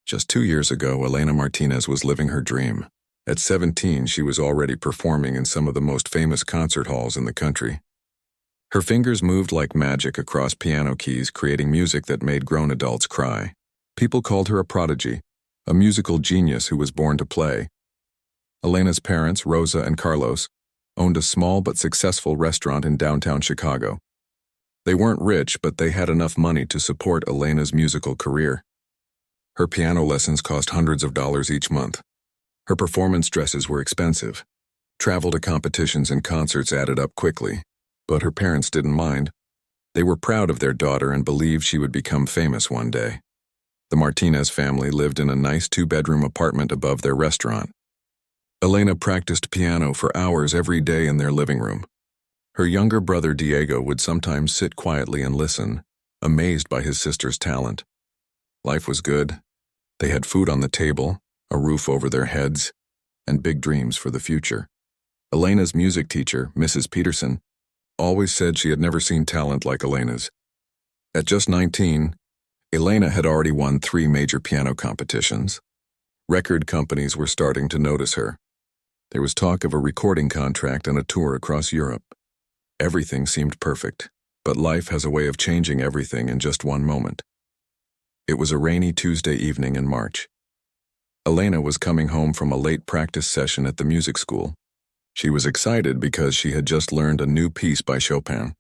Just 2 years ago, Elena Martinez was living her dream. At 17, she was already performing in some of the most famous concert halls in the country. Her fingers moved like magic across piano keys, creating music that made grown adults cry. People called her a prodigy, a musical genius who was born to play. Elena's parents, Rosa and Carlos, owned a small but successful restaurant in downtown Chicago. They weren't rich, but they had enough money to support Elena's musical career. Her piano lessons cost hundreds of dollars each month. Her performance dresses were expensive. Travel to competitions and concerts added up quickly, but her parents didn't mind. They were proud of their daughter and believed she would become famous one day. The Martinez family lived in a nice 2-bedroom apartment above their restaurant. Elena practiced piano for hours every day in their living room. Her younger brother Diego would sometimes sit quietly and listen, amazed by his sister's talent. Life was good. They had food on the table, a roof over their heads, and big dreams for the future. Elena's music teacher, Mrs. Peterson, always said she had never seen talent like Elena's. At just 19, Elena had already won 3 major piano competitions. Record companies were starting to notice her. There was talk of a recording contract and a tour across Europe. Everything seemed perfect, but life has a way of changing everything in just one moment. It was a rainy Tuesday evening in March. Elena was coming home from a late practice session at the music school. She was excited because she had just learned a new piece by Chopin,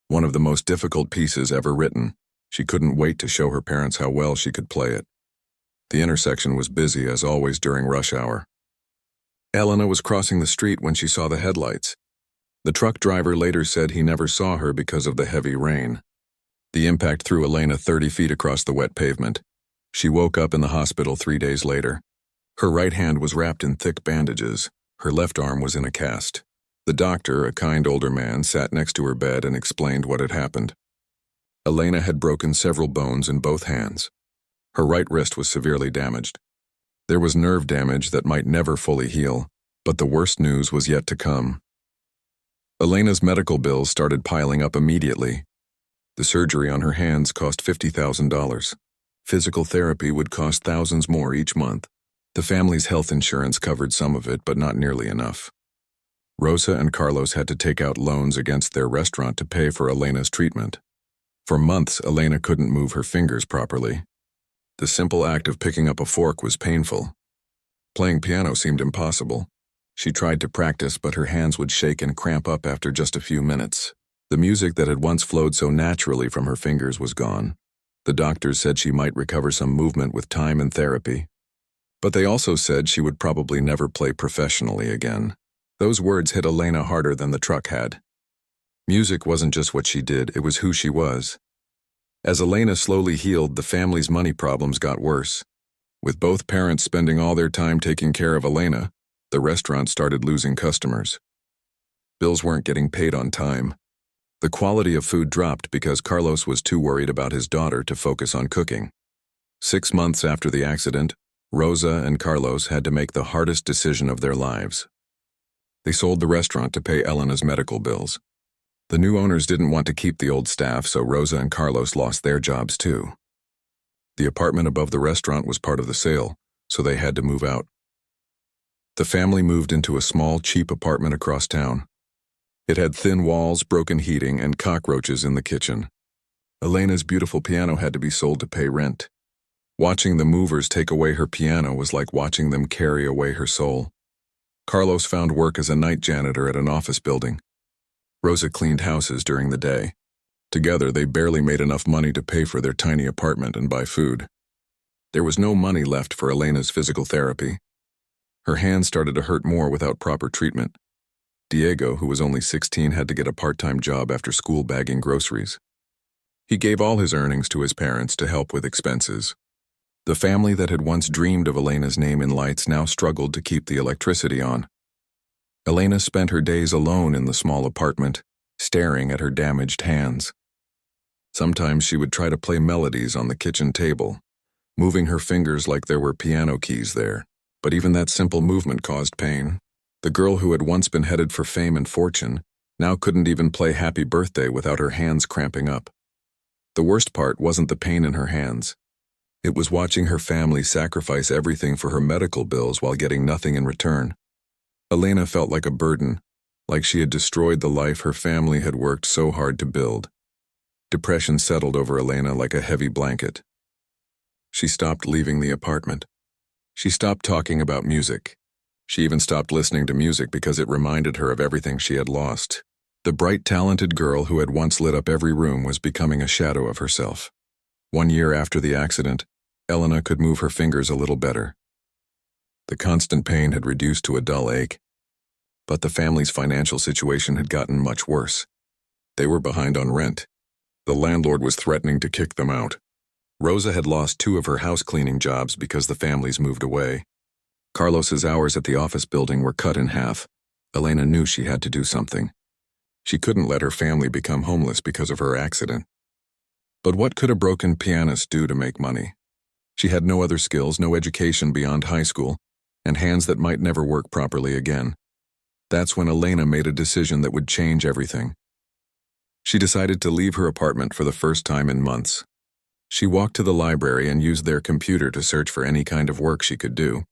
one of the most difficult pieces ever written. She couldn't wait to show her parents how well she could play it. The intersection was busy as always during rush hour. Elena was crossing the street when she saw the headlights. The truck driver later said he never saw her because of the heavy rain. The impact threw Elena 30 feet across the wet pavement. She woke up in the hospital 3 days later. Her right hand was wrapped in thick bandages. Her left arm was in a cast. The doctor, a kind older man, sat next to her bed and explained what had happened. Elena had broken several bones in both hands. Her right wrist was severely damaged. There was nerve damage that might never fully heal, but the worst news was yet to come. Elena's medical bills started piling up immediately. The surgery on her hands cost $50,000. Physical therapy would cost thousands more each month. The family's health insurance covered some of it, but not nearly enough. Rosa and Carlos had to take out loans against their restaurant to pay for Elena's treatment. For months, Elena couldn't move her fingers properly. The simple act of picking up a fork was painful. Playing piano seemed impossible. She tried to practice, but her hands would shake and cramp up after just a few minutes. The music that had once flowed so naturally from her fingers was gone. The doctors said she might recover some movement with time and therapy. But they also said she would probably never play professionally again. Those words hit Elena harder than the truck had. Music wasn't just what she did, it was who she was. As Elena slowly healed, the family's money problems got worse. With both parents spending all their time taking care of Elena, the restaurant started losing customers. Bills weren't getting paid on time. The quality of food dropped because Carlos was too worried about his daughter to focus on cooking. 6 months after the accident, Rosa and Carlos had to make the hardest decision of their lives. They sold the restaurant to pay Elena's medical bills. The new owners didn't want to keep the old staff, so Rosa and Carlos lost their jobs too. The apartment above the restaurant was part of the sale, so they had to move out. The family moved into a small, cheap apartment across town. It had thin walls, broken heating, and cockroaches in the kitchen. Elena's beautiful piano had to be sold to pay rent. Watching the movers take away her piano was like watching them carry away her soul. Carlos found work as a night janitor at an office building. Rosa cleaned houses during the day. Together, they barely made enough money to pay for their tiny apartment and buy food. There was no money left for Elena's physical therapy. Her hands started to hurt more without proper treatment. Diego, who was only 16, had to get a part-time job after school bagging groceries. He gave all his earnings to his parents to help with expenses. The family that had once dreamed of Elena's name in lights now struggled to keep the electricity on. Elena spent her days alone in the small apartment, staring at her damaged hands. Sometimes she would try to play melodies on the kitchen table, moving her fingers like there were piano keys there, but even that simple movement caused pain. The girl who had once been headed for fame and fortune now couldn't even play Happy Birthday without her hands cramping up. The worst part wasn't the pain in her hands. It was watching her family sacrifice everything for her medical bills while getting nothing in return. Elena felt like a burden, like she had destroyed the life her family had worked so hard to build. Depression settled over Elena like a heavy blanket. She stopped leaving the apartment. She stopped talking about music. She even stopped listening to music because it reminded her of everything she had lost. The bright, talented girl who had once lit up every room was becoming a shadow of herself. 1 year after the accident, Elena could move her fingers a little better. The constant pain had reduced to a dull ache. But the family's financial situation had gotten much worse. They were behind on rent. The landlord was threatening to kick them out. Rosa had lost 2 of her house cleaning jobs because the families moved away. Carlos's hours at the office building were cut in half. Elena knew she had to do something. She couldn't let her family become homeless because of her accident. But what could a broken pianist do to make money? She had no other skills, no education beyond high school, and hands that might never work properly again. That's when Elena made a decision that would change everything. She decided to leave her apartment for the first time in months. She walked to the library and used their computer to search for any kind of work she could do.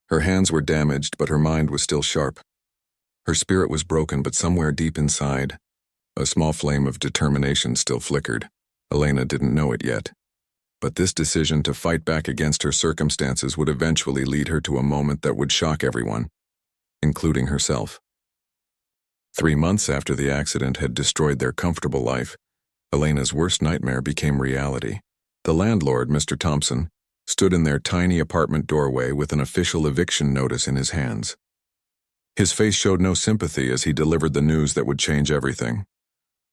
Her hands were damaged, but her mind was still sharp. Her spirit was broken, but somewhere deep inside, a small flame of determination still flickered. Elena didn't know it yet. But this decision to fight back against her circumstances would eventually lead her to a moment that would shock everyone, including herself. 3 months after the accident had destroyed their comfortable life, Elena's worst nightmare became reality. The landlord, Mr. Thompson, stood in their tiny apartment doorway with an official eviction notice in his hands. His face showed no sympathy as he delivered the news that would change everything.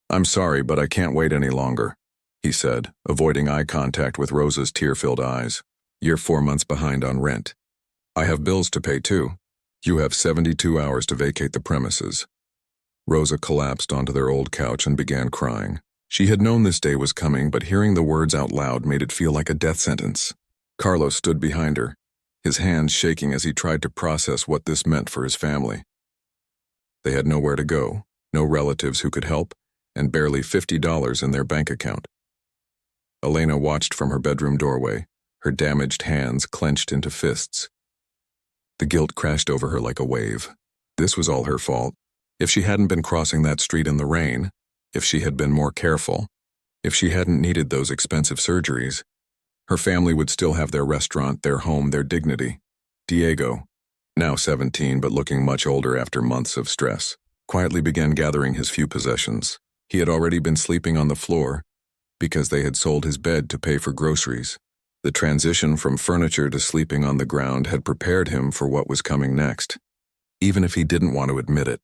"I'm sorry, but I can't wait any longer," he said, avoiding eye contact with Rosa's tear-filled eyes. "You're 4 months behind on rent. I have bills to pay too. You have 72 hours to vacate the premises." Rosa collapsed onto their old couch and began crying. She had known this day was coming, but hearing the words out loud made it feel like a death sentence. Carlos stood behind her, his hands shaking as he tried to process what this meant for his family. They had nowhere to go, no relatives who could help, and barely $50 in their bank account. Elena watched from her bedroom doorway, her damaged hands clenched into fists. The guilt crashed over her like a wave. This was all her fault. If she hadn't been crossing that street in the rain, if she had been more careful, if she hadn't needed those expensive surgeries, her family would still have their restaurant, their home, their dignity. Diego, now 17 but looking much older after months of stress, quietly began gathering his few possessions. He had already been sleeping on the floor because they had sold his bed to pay for groceries. The transition from furniture to sleeping on the ground had prepared him for what was coming next, even if he didn't want to admit it.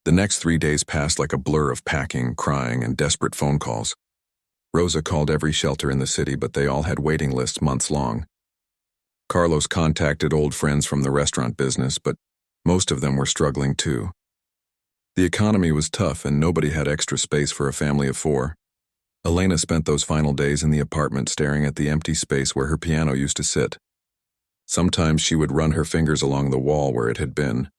The next 3 days passed like a blur of packing, crying, and desperate phone calls. Rosa called every shelter in the city, but they all had waiting lists months long. Carlos contacted old friends from the restaurant business, but most of them were struggling too. The economy was tough and nobody had extra space for a family of 4. Elena spent those final days in the apartment staring at the empty space where her piano used to sit. Sometimes she would run her fingers along the wall where it had been,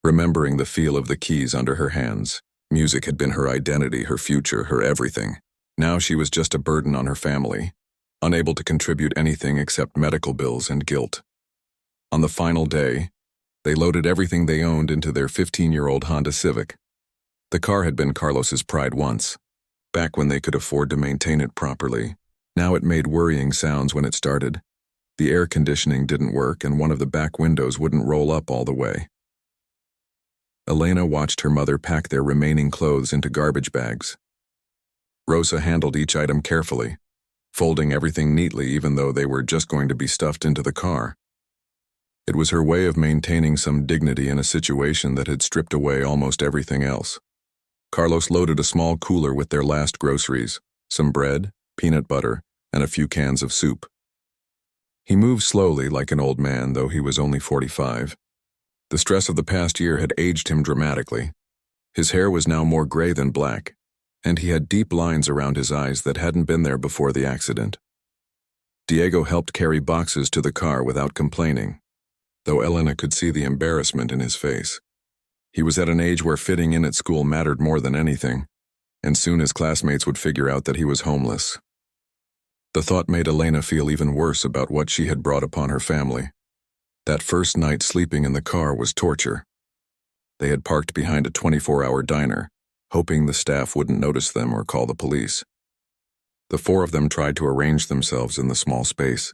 remembering the feel of the keys under her hands. Music had been her identity, her future, her everything. Now she was just a burden on her family, unable to contribute anything except medical bills and guilt. On the final day, they loaded everything they owned into their 15-year-old Honda Civic. The car had been Carlos's pride once, back when they could afford to maintain it properly. Now it made worrying sounds when it started. The air conditioning didn't work and one of the back windows wouldn't roll up all the way. Elena watched her mother pack their remaining clothes into garbage bags. Rosa handled each item carefully, folding everything neatly even though they were just going to be stuffed into the car. It was her way of maintaining some dignity in a situation that had stripped away almost everything else. Carlos loaded a small cooler with their last groceries, some bread, peanut butter, and a few cans of soup. He moved slowly like an old man, though he was only 45. The stress of the past year had aged him dramatically. His hair was now more gray than black, and he had deep lines around his eyes that hadn't been there before the accident. Diego helped carry boxes to the car without complaining, though Elena could see the embarrassment in his face. He was at an age where fitting in at school mattered more than anything, and soon his classmates would figure out that he was homeless. The thought made Elena feel even worse about what she had brought upon her family. That first night sleeping in the car was torture. They had parked behind a 24-hour diner, hoping the staff wouldn't notice them or call the police. The four of them tried to arrange themselves in the small space,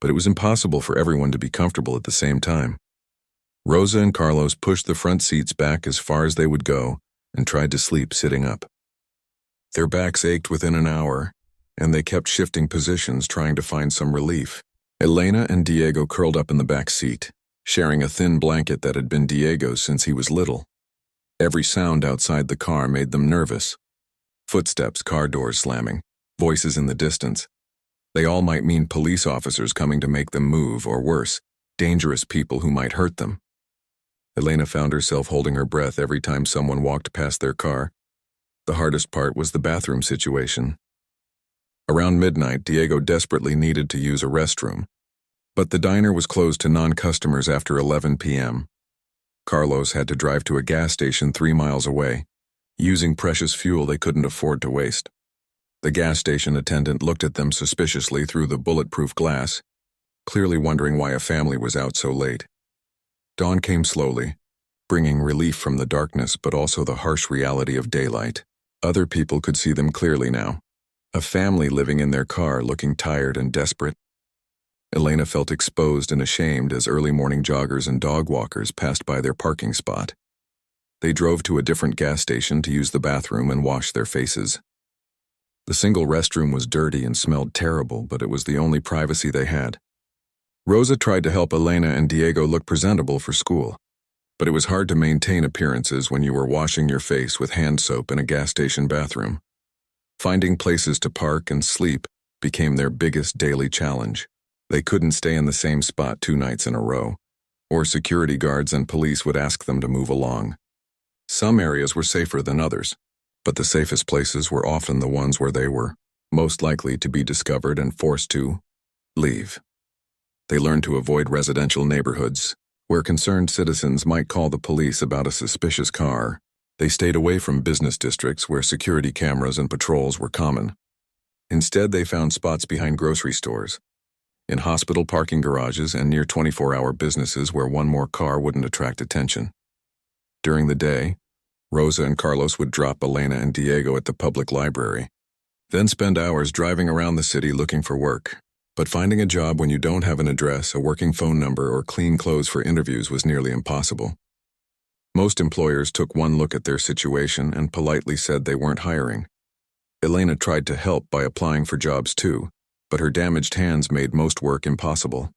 but it was impossible for everyone to be comfortable at the same time. Rosa and Carlos pushed the front seats back as far as they would go and tried to sleep sitting up. Their backs ached within an hour, and they kept shifting positions trying to find some relief. Elena and Diego curled up in the back seat, sharing a thin blanket that had been Diego's since he was little. Every sound outside the car made them nervous. Footsteps, car doors slamming, voices in the distance. They all might mean police officers coming to make them move, or worse, dangerous people who might hurt them. Elena found herself holding her breath every time someone walked past their car. The hardest part was the bathroom situation. Around midnight, Diego desperately needed to use a restroom, but the diner was closed to non-customers after 11 p.m. Carlos had to drive to a gas station 3 miles away, using precious fuel they couldn't afford to waste. The gas station attendant looked at them suspiciously through the bulletproof glass, clearly wondering why a family was out so late. Dawn came slowly, bringing relief from the darkness but also the harsh reality of daylight. Other people could see them clearly now. A family living in their car looking tired and desperate. Elena felt exposed and ashamed as early morning joggers and dog walkers passed by their parking spot. They drove to a different gas station to use the bathroom and wash their faces. The single restroom was dirty and smelled terrible, but it was the only privacy they had. Rosa tried to help Elena and Diego look presentable for school, but it was hard to maintain appearances when you were washing your face with hand soap in a gas station bathroom. Finding places to park and sleep became their biggest daily challenge. They couldn't stay in the same spot 2 nights in a row, or security guards and police would ask them to move along. Some areas were safer than others, but the safest places were often the ones where they were most likely to be discovered and forced to leave. They learned to avoid residential neighborhoods, where concerned citizens might call the police about a suspicious car. They stayed away from business districts where security cameras and patrols were common. Instead, they found spots behind grocery stores, in hospital parking garages, and near 24-hour businesses where one more car wouldn't attract attention. During the day, Rosa and Carlos would drop Elena and Diego at the public library, then spend hours driving around the city looking for work. But finding a job when you don't have an address, a working phone number, or clean clothes for interviews was nearly impossible. Most employers took one look at their situation and politely said they weren't hiring. Elena tried to help by applying for jobs too, but her damaged hands made most work impossible.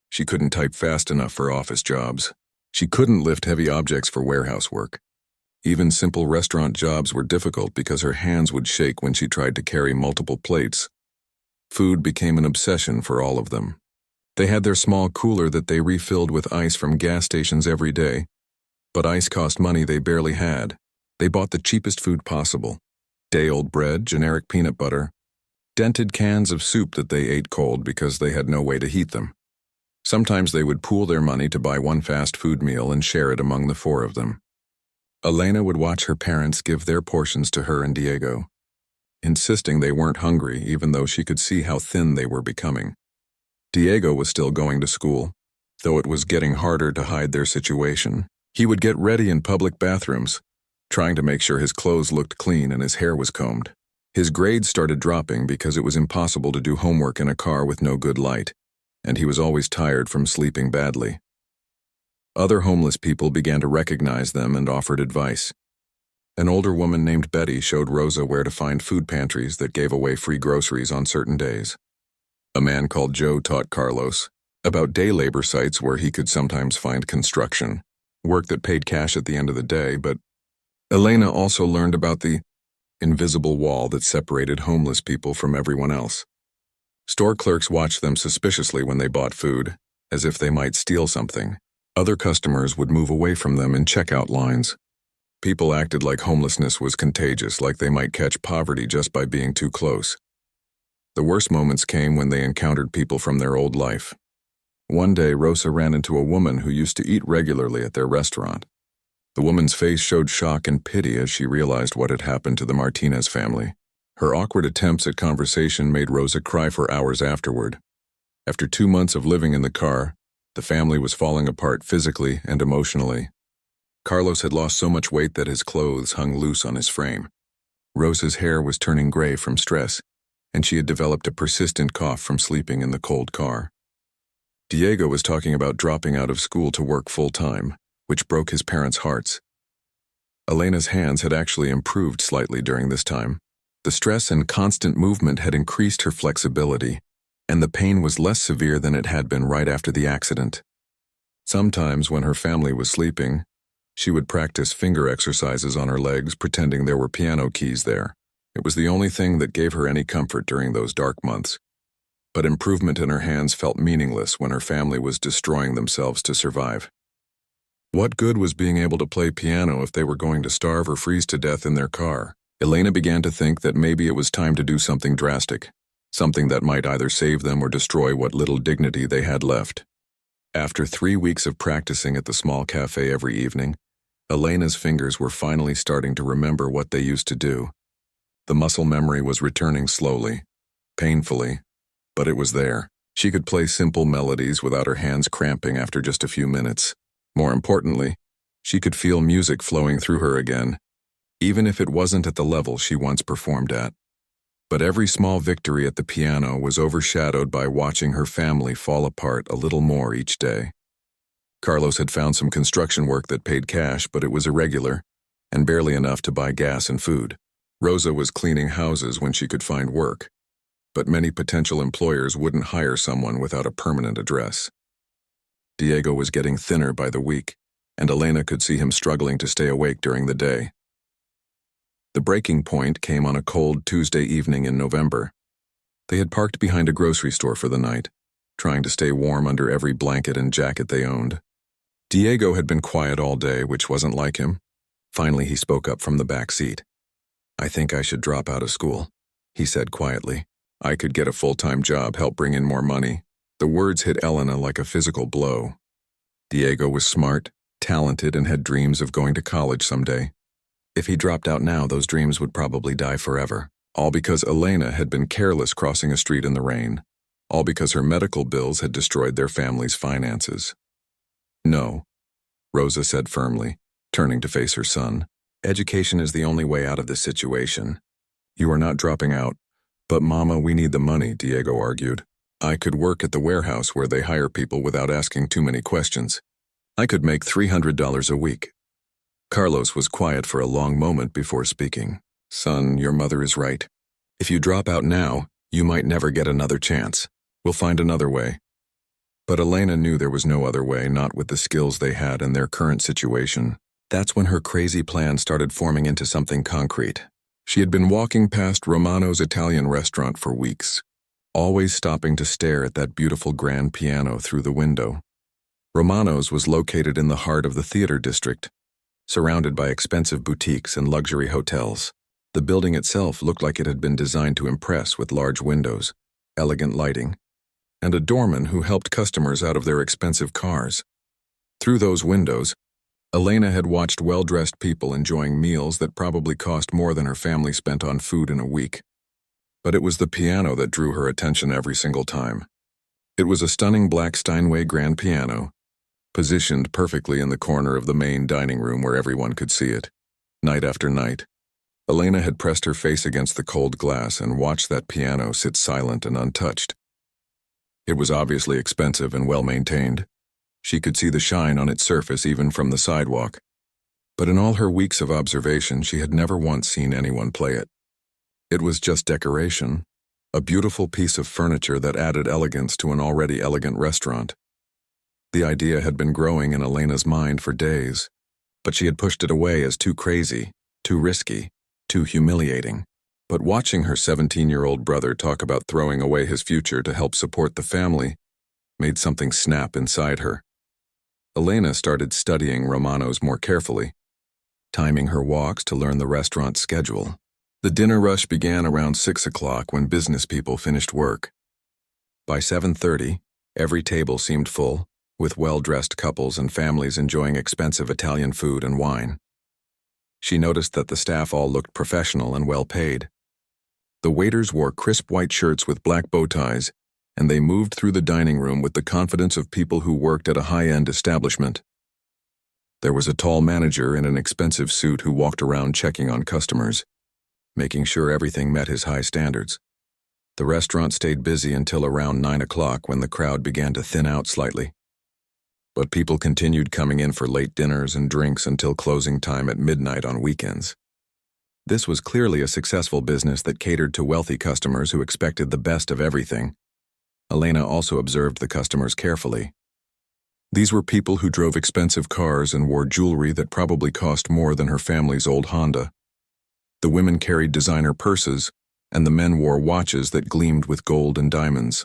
She couldn't type fast enough for office jobs. She couldn't lift heavy objects for warehouse work. Even simple restaurant jobs were difficult because her hands would shake when she tried to carry multiple plates. Food became an obsession for all of them. They had their small cooler that they refilled with ice from gas stations every day, but ice cost money they barely had. They bought the cheapest food possible: day-old bread, generic peanut butter, dented cans of soup that they ate cold because they had no way to heat them. Sometimes they would pool their money to buy one fast food meal and share it among the 4 of them. Elena would watch her parents give their portions to her and Diego, insisting they weren't hungry even though she could see how thin they were becoming. Diego was still going to school, though it was getting harder to hide their situation. He would get ready in public bathrooms, trying to make sure his clothes looked clean and his hair was combed. His grades started dropping because it was impossible to do homework in a car with no good light, and he was always tired from sleeping badly. Other homeless people began to recognize them and offered advice. An older woman named Betty showed Rosa where to find food pantries that gave away free groceries on certain days. A man called Joe taught Carlos about day labor sites where he could sometimes find construction, work that paid cash at the end of the day, but Elena also learned about the invisible wall that separated homeless people from everyone else. Store clerks watched them suspiciously when they bought food, as if they might steal something. Other customers would move away from them in checkout lines. People acted like homelessness was contagious, like they might catch poverty just by being too close. The worst moments came when they encountered people from their old life. One day, Rosa ran into a woman who used to eat regularly at their restaurant. The woman's face showed shock and pity as she realized what had happened to the Martinez family. Her awkward attempts at conversation made Rosa cry for hours afterward. After 2 months of living in the car, the family was falling apart physically and emotionally. Carlos had lost so much weight that his clothes hung loose on his frame. Rosa's hair was turning gray from stress, and she had developed a persistent cough from sleeping in the cold car. Diego was talking about dropping out of school to work full-time, which broke his parents' hearts. Elena's hands had actually improved slightly during this time. The stress and constant movement had increased her flexibility, and the pain was less severe than it had been right after the accident. Sometimes when her family was sleeping, she would practice finger exercises on her legs, pretending there were piano keys there. It was the only thing that gave her any comfort during those dark months. But improvement in her hands felt meaningless when her family was destroying themselves to survive. What good was being able to play piano if they were going to starve or freeze to death in their car? Elena began to think that maybe it was time to do something drastic, something that might either save them or destroy what little dignity they had left. After 3 weeks of practicing at the small cafe every evening, Elena's fingers were finally starting to remember what they used to do. The muscle memory was returning slowly, painfully, but it was there. She could play simple melodies without her hands cramping after just a few minutes. More importantly, she could feel music flowing through her again, even if it wasn't at the level she once performed at. But every small victory at the piano was overshadowed by watching her family fall apart a little more each day. Carlos had found some construction work that paid cash, but it was irregular and barely enough to buy gas and food. Rosa was cleaning houses when she could find work, but many potential employers wouldn't hire someone without a permanent address. Diego was getting thinner by the week, and Elena could see him struggling to stay awake during the day. The breaking point came on a cold Tuesday evening in November. They had parked behind a grocery store for the night, trying to stay warm under every blanket and jacket they owned. Diego had been quiet all day, which wasn't like him. Finally, he spoke up from the back seat. "I think I should drop out of school," he said quietly. "I could get a full-time job, help bring in more money." The words hit Elena like a physical blow. Diego was smart, talented, and had dreams of going to college someday. If he dropped out now, those dreams would probably die forever. All because Elena had been careless crossing a street in the rain. All because her medical bills had destroyed their family's finances. "No," Rosa said firmly, turning to face her son. "Education is the only way out of this situation. You are not dropping out." "But Mama, we need the money," Diego argued. "I could work at the warehouse where they hire people without asking too many questions. I could make $300 a week." Carlos was quiet for a long moment before speaking. "Son, your mother is right. If you drop out now, you might never get another chance. We'll find another way." But Elena knew there was no other way, not with the skills they had in their current situation. That's when her crazy plan started forming into something concrete. She had been walking past Romano's Italian restaurant for weeks, always stopping to stare at that beautiful grand piano through the window. Romano's was located in the heart of the theater district, surrounded by expensive boutiques and luxury hotels. The building itself looked like it had been designed to impress, with large windows, elegant lighting, and a doorman who helped customers out of their expensive cars. Through those windows, Elena had watched well-dressed people enjoying meals that probably cost more than her family spent on food in a week. But it was the piano that drew her attention every single time. It was a stunning black Steinway grand piano, positioned perfectly in the corner of the main dining room where everyone could see it. Night after night, Elena had pressed her face against the cold glass and watched that piano sit silent and untouched. It was obviously expensive and well-maintained. She could see the shine on its surface even from the sidewalk. But in all her weeks of observation, she had never once seen anyone play it. It was just decoration, a beautiful piece of furniture that added elegance to an already elegant restaurant. The idea had been growing in Elena's mind for days, but she had pushed it away as too crazy, too risky, too humiliating. But watching her 17-year-old brother talk about throwing away his future to help support the family made something snap inside her. Elena started studying Romano's more carefully, timing her walks to learn the restaurant's schedule. The dinner rush began around 6 o'clock when business people finished work. By 7:30, every table seemed full, with well-dressed couples and families enjoying expensive Italian food and wine. She noticed that the staff all looked professional and well-paid. The waiters wore crisp white shirts with black bow ties, and they moved through the dining room with the confidence of people who worked at a high-end establishment. There was a tall manager in an expensive suit who walked around checking on customers, making sure everything met his high standards. The restaurant stayed busy until around 9 o'clock when the crowd began to thin out slightly. But people continued coming in for late dinners and drinks until closing time at midnight on weekends. This was clearly a successful business that catered to wealthy customers who expected the best of everything. Elena also observed the customers carefully. These were people who drove expensive cars and wore jewelry that probably cost more than her family's old Honda. The women carried designer purses, and the men wore watches that gleamed with gold and diamonds.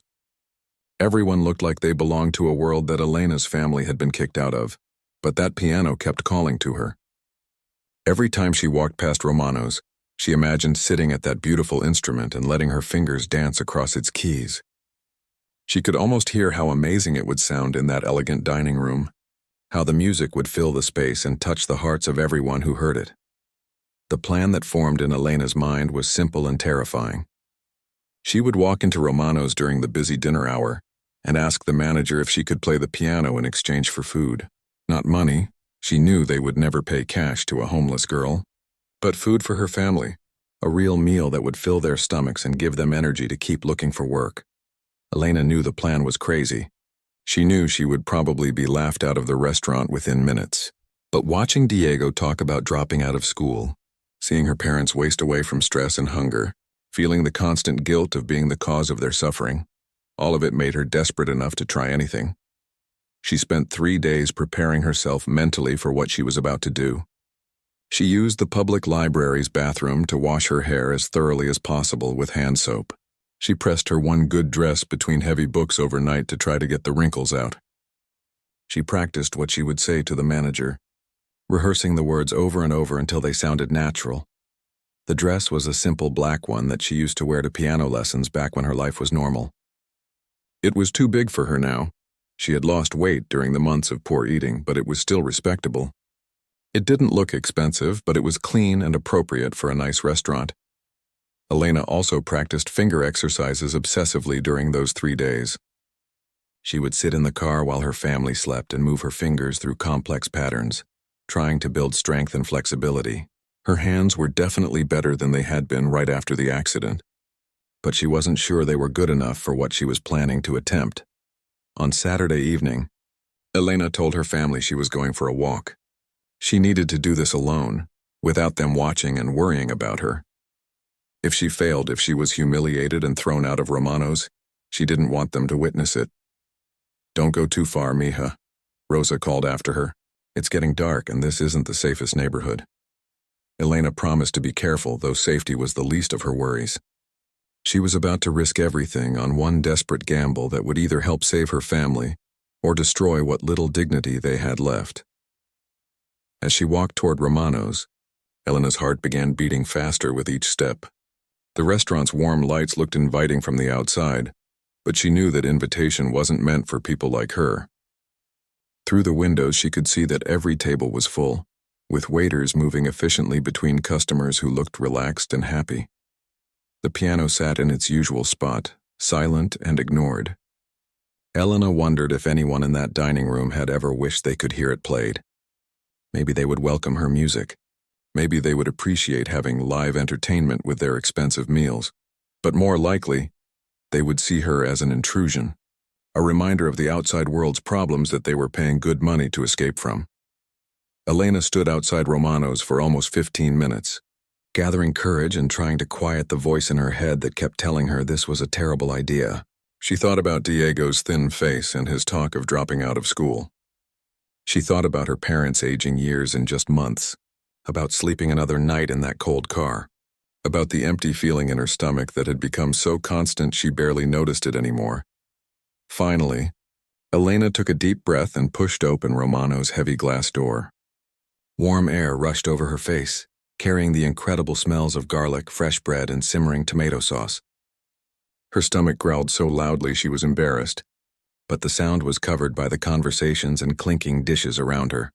Everyone looked like they belonged to a world that Elena's family had been kicked out of, but that piano kept calling to her. Every time she walked past Romano's, she imagined sitting at that beautiful instrument and letting her fingers dance across its keys. She could almost hear how amazing it would sound in that elegant dining room, how the music would fill the space and touch the hearts of everyone who heard it. The plan that formed in Elena's mind was simple and terrifying. She would walk into Romano's during the busy dinner hour and ask the manager if she could play the piano in exchange for food. Not money, she knew they would never pay cash to a homeless girl, but food for her family, a real meal that would fill their stomachs and give them energy to keep looking for work. Elena knew the plan was crazy. She knew she would probably be laughed out of the restaurant within minutes. But watching Diego talk about dropping out of school, seeing her parents waste away from stress and hunger, feeling the constant guilt of being the cause of their suffering, all of it made her desperate enough to try anything. She spent 3 days preparing herself mentally for what she was about to do. She used the public library's bathroom to wash her hair as thoroughly as possible with hand soap. She pressed her one good dress between heavy books overnight to try to get the wrinkles out. She practiced what she would say to the manager, rehearsing the words over and over until they sounded natural. The dress was a simple black one that she used to wear to piano lessons back when her life was normal. It was too big for her now. She had lost weight during the months of poor eating, but it was still respectable. It didn't look expensive, but it was clean and appropriate for a nice restaurant. Elena also practiced finger exercises obsessively during those 3 days. She would sit in the car while her family slept and move her fingers through complex patterns, trying to build strength and flexibility. Her hands were definitely better than they had been right after the accident, but she wasn't sure they were good enough for what she was planning to attempt. On Saturday evening, Elena told her family she was going for a walk. She needed to do this alone, without them watching and worrying about her. If she failed, if she was humiliated and thrown out of Romano's, she didn't want them to witness it. "Don't go too far, mija," Rosa called after her. "It's getting dark and this isn't the safest neighborhood." Elena promised to be careful, though safety was the least of her worries. She was about to risk everything on one desperate gamble that would either help save her family or destroy what little dignity they had left. As she walked toward Romano's, Elena's heart began beating faster with each step. The restaurant's warm lights looked inviting from the outside, but she knew that invitation wasn't meant for people like her. Through the windows, she could see that every table was full, with waiters moving efficiently between customers who looked relaxed and happy. The piano sat in its usual spot, silent and ignored. Elena wondered if anyone in that dining room had ever wished they could hear it played. Maybe they would welcome her music. Maybe they would appreciate having live entertainment with their expensive meals. But more likely, they would see her as an intrusion, a reminder of the outside world's problems that they were paying good money to escape from. Elena stood outside Romano's for almost 15 minutes, gathering courage and trying to quiet the voice in her head that kept telling her this was a terrible idea. She thought about Diego's thin face and his talk of dropping out of school. She thought about her parents' aging years in just months, about sleeping another night in that cold car, about the empty feeling in her stomach that had become so constant she barely noticed it anymore. Finally, Elena took a deep breath and pushed open Romano's heavy glass door. Warm air rushed over her face, carrying the incredible smells of garlic, fresh bread, and simmering tomato sauce. Her stomach growled so loudly she was embarrassed, but the sound was covered by the conversations and clinking dishes around her.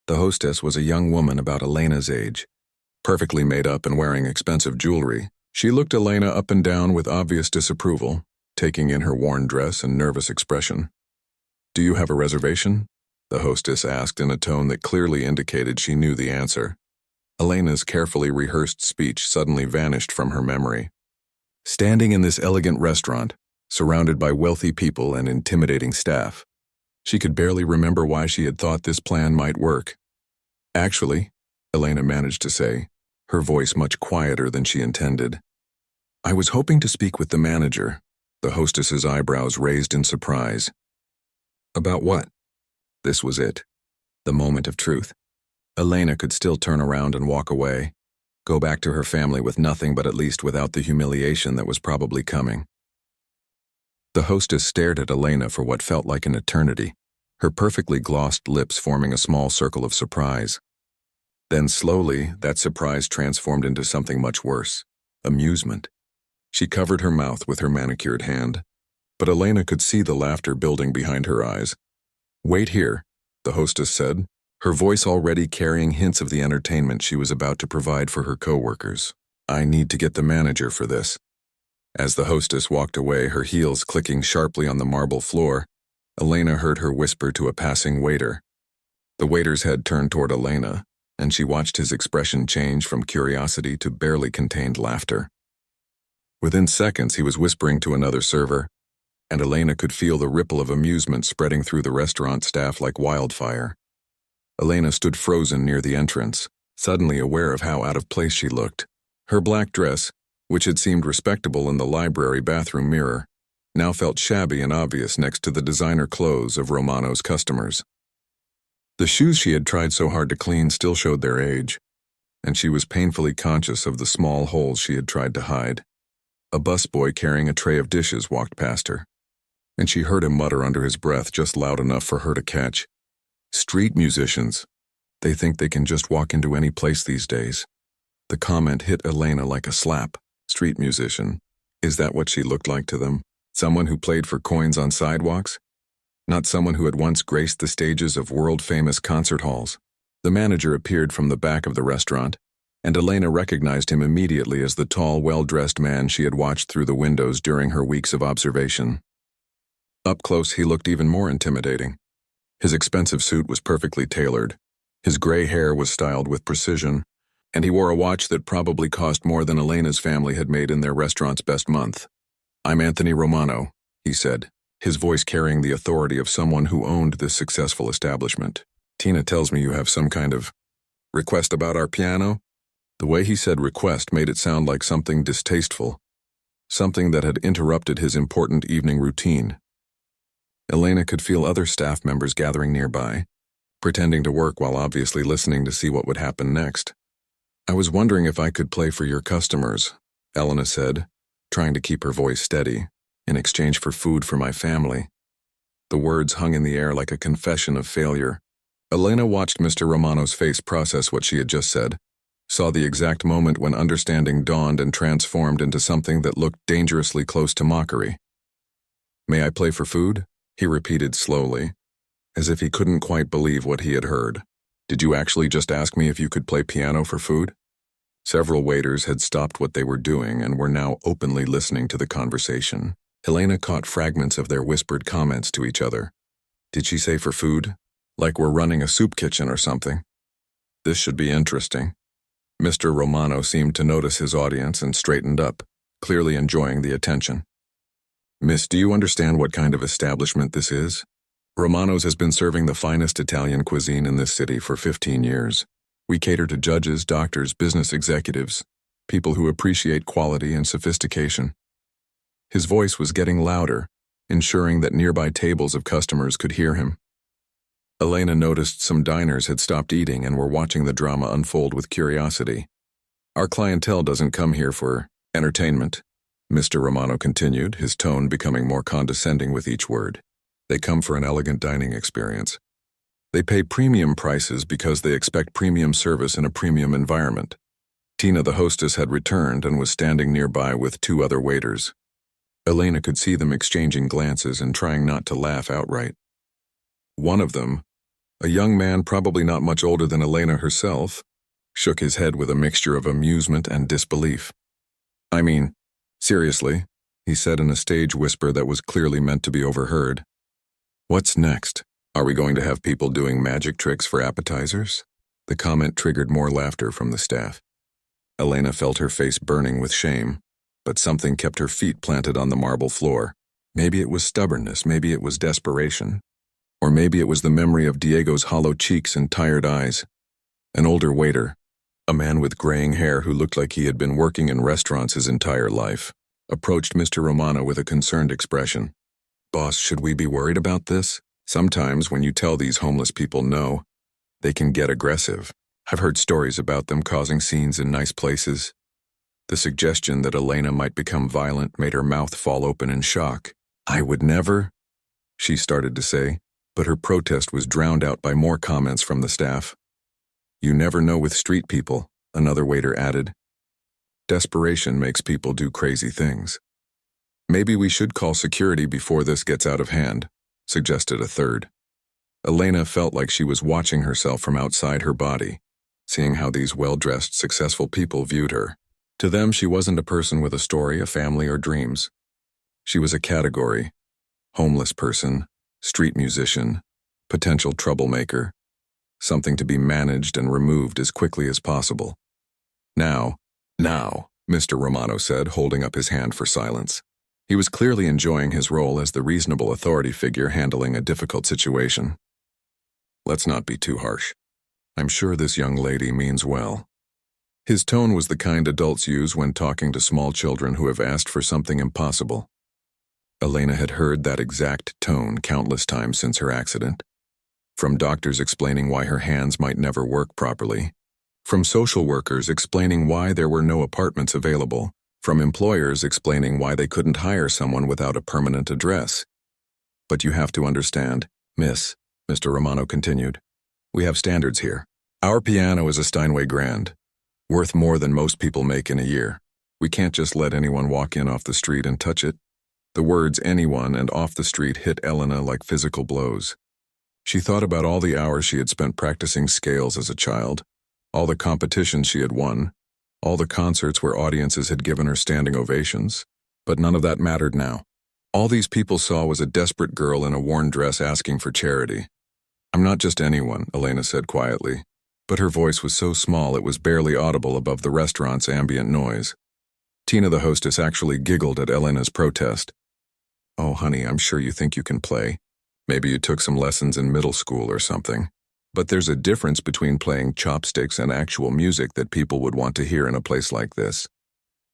The hostess was a young woman about Elena's age, perfectly made up and wearing expensive jewelry. She looked Elena up and down with obvious disapproval, taking in her worn dress and nervous expression. "Do you have a reservation?" the hostess asked in a tone that clearly indicated she knew the answer. Elena's carefully rehearsed speech suddenly vanished from her memory. Standing in this elegant restaurant, surrounded by wealthy people and intimidating staff, she could barely remember why she had thought this plan might work. "Actually," Elena managed to say, her voice much quieter than she intended, "I was hoping to speak with the manager." The hostess's eyebrows raised in surprise. "About what?" This was it. The moment of truth. Elena could still turn around and walk away, go back to her family with nothing but at least without the humiliation that was probably coming. The hostess stared at Elena for what felt like an eternity, her perfectly glossed lips forming a small circle of surprise. Then slowly, that surprise transformed into something much worse, amusement. She covered her mouth with her manicured hand, but Elena could see the laughter building behind her eyes. "Wait here," the hostess said, her voice already carrying hints of the entertainment she was about to provide for her co-workers. "I need to get the manager for this." As the hostess walked away, her heels clicking sharply on the marble floor, Elena heard her whisper to a passing waiter. The waiter's head turned toward Elena, and she watched his expression change from curiosity to barely contained laughter. Within seconds, he was whispering to another server, and Elena could feel the ripple of amusement spreading through the restaurant staff like wildfire. Elena stood frozen near the entrance, suddenly aware of how out of place she looked. Her black dress, which had seemed respectable in the library bathroom mirror, now felt shabby and obvious next to the designer clothes of Romano's customers. The shoes she had tried so hard to clean still showed their age, and she was painfully conscious of the small holes she had tried to hide. A busboy carrying a tray of dishes walked past her, and she heard him mutter under his breath just loud enough for her to catch. "Street musicians. They think they can just walk into any place these days." The comment hit Elena like a slap. Street musician. Is that what she looked like to them? Someone who played for coins on sidewalks? Not someone who had once graced the stages of world-famous concert halls. The manager appeared from the back of the restaurant, and Elena recognized him immediately as the tall, well-dressed man she had watched through the windows during her weeks of observation. Up close, he looked even more intimidating. His expensive suit was perfectly tailored, his gray hair was styled with precision, and he wore a watch that probably cost more than Elena's family had made in their restaurant's best month. "I'm Anthony Romano," he said, his voice carrying the authority of someone who owned this successful establishment. "Tina tells me you have some kind of request about our piano?" The way he said request made it sound like something distasteful, something that had interrupted his important evening routine. Elena could feel other staff members gathering nearby, pretending to work while obviously listening to see what would happen next. "I was wondering if I could play for your customers," Elena said, trying to keep her voice steady, "in exchange for food for my family." The words hung in the air like a confession of failure. Elena watched Mr. Romano's face process what she had just said, saw the exact moment when understanding dawned and transformed into something that looked dangerously close to mockery. "May I play for food?" he repeated slowly, as if he couldn't quite believe what he had heard. "Did you actually just ask me if you could play piano for food?" Several waiters had stopped what they were doing and were now openly listening to the conversation. Elena caught fragments of their whispered comments to each other. "Did she say for food? Like we're running a soup kitchen or something? This should be interesting." Mr. Romano seemed to notice his audience and straightened up, clearly enjoying the attention. "Miss, do you understand what kind of establishment this is? Romano's has been serving the finest Italian cuisine in this city for 15 years. We cater to judges, doctors, business executives, people who appreciate quality and sophistication." His voice was getting louder, ensuring that nearby tables of customers could hear him. Elena noticed some diners had stopped eating and were watching the drama unfold with curiosity. "Our clientele doesn't come here for entertainment," Mr. Romano continued, his tone becoming more condescending with each word. "They come for an elegant dining experience. They pay premium prices because they expect premium service in a premium environment." Tina, the hostess, had returned and was standing nearby with two other waiters. Elena could see them exchanging glances and trying not to laugh outright. One of them, a young man probably not much older than Elena herself, shook his head with a mixture of amusement and disbelief. I mean, seriously, he said in a stage whisper that was clearly meant to be overheard. What's next? Are we going to have people doing magic tricks for appetizers? The comment triggered more laughter from the staff. Elena felt her face burning with shame, but something kept her feet planted on the marble floor. Maybe it was stubbornness, maybe it was desperation. Or maybe it was the memory of Diego's hollow cheeks and tired eyes. An older waiter, a man with graying hair who looked like he had been working in restaurants his entire life, approached Mr. Romano with a concerned expression. Boss, should we be worried about this? Sometimes when you tell these homeless people no, they can get aggressive. I've heard stories about them causing scenes in nice places. The suggestion that Elena might become violent made her mouth fall open in shock. I would never, she started to say, but her protest was drowned out by more comments from the staff. You never know with street people, another waiter added. Desperation makes people do crazy things. Maybe we should call security before this gets out of hand, suggested a third. Elena felt like she was watching herself from outside her body, seeing how these well-dressed, successful people viewed her. To them, she wasn't a person with a story, a family, or dreams. She was a category: homeless person, street musician, potential troublemaker, something to be managed and removed as quickly as possible. Now, Mr. Romano said, holding up his hand for silence. He was clearly enjoying his role as the reasonable authority figure handling a difficult situation. Let's not be too harsh. I'm sure this young lady means well. His tone was the kind adults use when talking to small children who have asked for something impossible. Elena had heard that exact tone countless times since her accident. From doctors explaining why her hands might never work properly. From social workers explaining why there were no apartments available. From employers explaining why they couldn't hire someone without a permanent address. But you have to understand, Miss, Mr. Romano continued. We have standards here. Our piano is a Steinway Grand, worth more than most people make in a year. We can't just let anyone walk in off the street and touch it. The words anyone and off the street hit Elena like physical blows. She thought about all the hours she had spent practicing scales as a child, all the competitions she had won, all the concerts where audiences had given her standing ovations. But none of that mattered now. All these people saw was a desperate girl in a worn dress asking for charity. I'm not just anyone, Elena said quietly, but her voice was so small it was barely audible above the restaurant's ambient noise. Tina, the hostess, actually giggled at Elena's protest. Oh, honey, I'm sure you think you can play. Maybe you took some lessons in middle school or something. But there's a difference between playing chopsticks and actual music that people would want to hear in a place like this.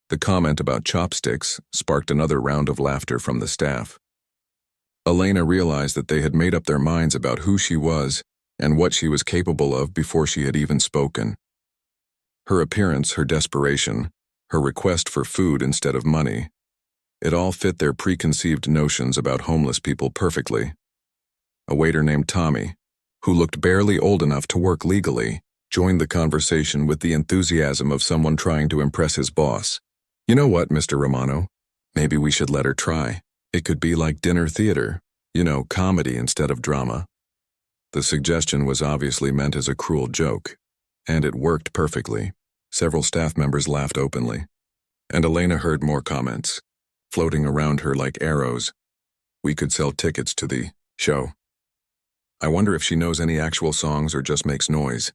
The comment about chopsticks sparked another round of laughter from the staff. Elena realized that they had made up their minds about who she was and what she was capable of before she had even spoken. Her appearance, her desperation, her request for food instead of money, it all fit their preconceived notions about homeless people perfectly. A waiter named Tommy, who looked barely old enough to work legally, joined the conversation with the enthusiasm of someone trying to impress his boss. You know what, Mr. Romano? Maybe we should let her try. It could be like dinner theater, comedy instead of drama. The suggestion was obviously meant as a cruel joke, and it worked perfectly. Several staff members laughed openly, and Elena heard more comments, floating around her like arrows. We could sell tickets to the show. I wonder if she knows any actual songs or just makes noise.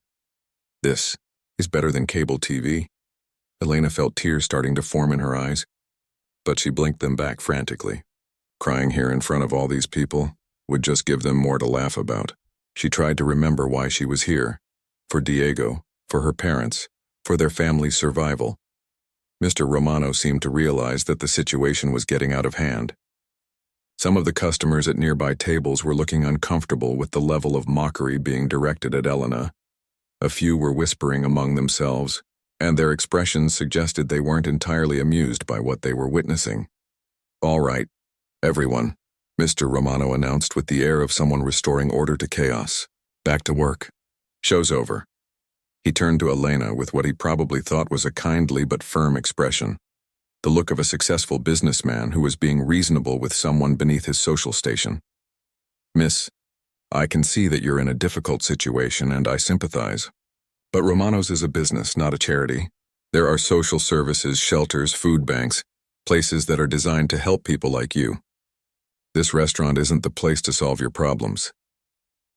This is better than cable TV. Elena felt tears starting to form in her eyes, but she blinked them back frantically. Crying here in front of all these people would just give them more to laugh about. She tried to remember why she was here. For Diego, for her parents, for their family's survival. Mr. Romano seemed to realize that the situation was getting out of hand. Some of the customers at nearby tables were looking uncomfortable with the level of mockery being directed at Elena. A few were whispering among themselves, and their expressions suggested they weren't entirely amused by what they were witnessing. All right, everyone, Mr. Romano announced with the air of someone restoring order to chaos. Back to work. Show's over. He turned to Elena with what he probably thought was a kindly but firm expression. The look of a successful businessman who was being reasonable with someone beneath his social station. Miss, I can see that you're in a difficult situation and I sympathize. But Romano's is a business, not a charity. There are social services, shelters, food banks, places that are designed to help people like you. This restaurant isn't the place to solve your problems.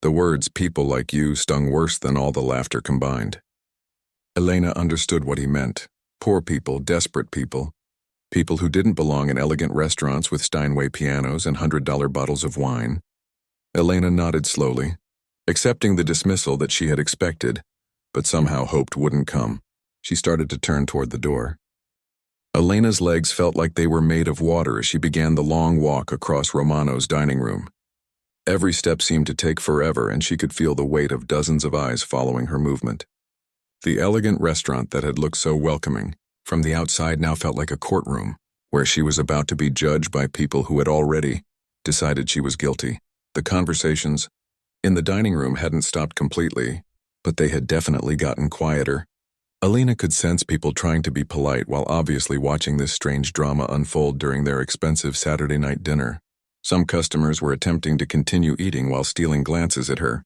The words "people like you" stung worse than all the laughter combined. Elena understood what he meant. Poor people, desperate people. People who didn't belong in elegant restaurants with Steinway pianos and $100 bottles of wine. Elena nodded slowly, accepting the dismissal that she had expected, but somehow hoped wouldn't come. She started to turn toward the door. Elena's legs felt like they were made of water as she began the long walk across Romano's dining room. Every step seemed to take forever, and she could feel the weight of dozens of eyes following her movement. The elegant restaurant that had looked so welcoming from the outside now felt like a courtroom, where she was about to be judged by people who had already decided she was guilty. The conversations in the dining room hadn't stopped completely, but they had definitely gotten quieter. Elena could sense people trying to be polite while obviously watching this strange drama unfold during their expensive Saturday night dinner. Some customers were attempting to continue eating while stealing glances at her,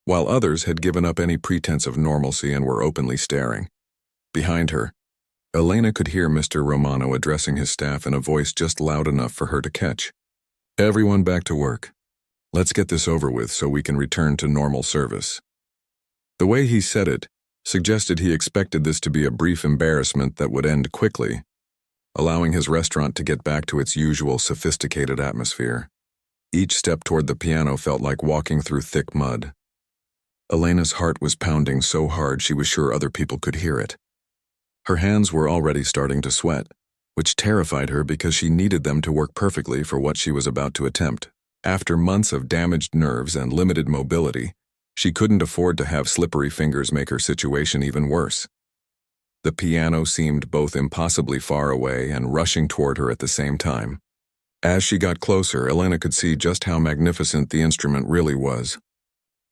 while others had given up any pretense of normalcy and were openly staring. Behind her, Elena could hear Mr. Romano addressing his staff in a voice just loud enough for her to catch. "Everyone back to work. Let's get this over with so we can return to normal service." The way he said it suggested he expected this to be a brief embarrassment that would end quickly, allowing his restaurant to get back to its usual sophisticated atmosphere. Each step toward the piano felt like walking through thick mud. Elena's heart was pounding so hard she was sure other people could hear it. Her hands were already starting to sweat, which terrified her because she needed them to work perfectly for what she was about to attempt. After months of damaged nerves and limited mobility, she couldn't afford to have slippery fingers make her situation even worse. The piano seemed both impossibly far away and rushing toward her at the same time. As she got closer, Elena could see just how magnificent the instrument really was.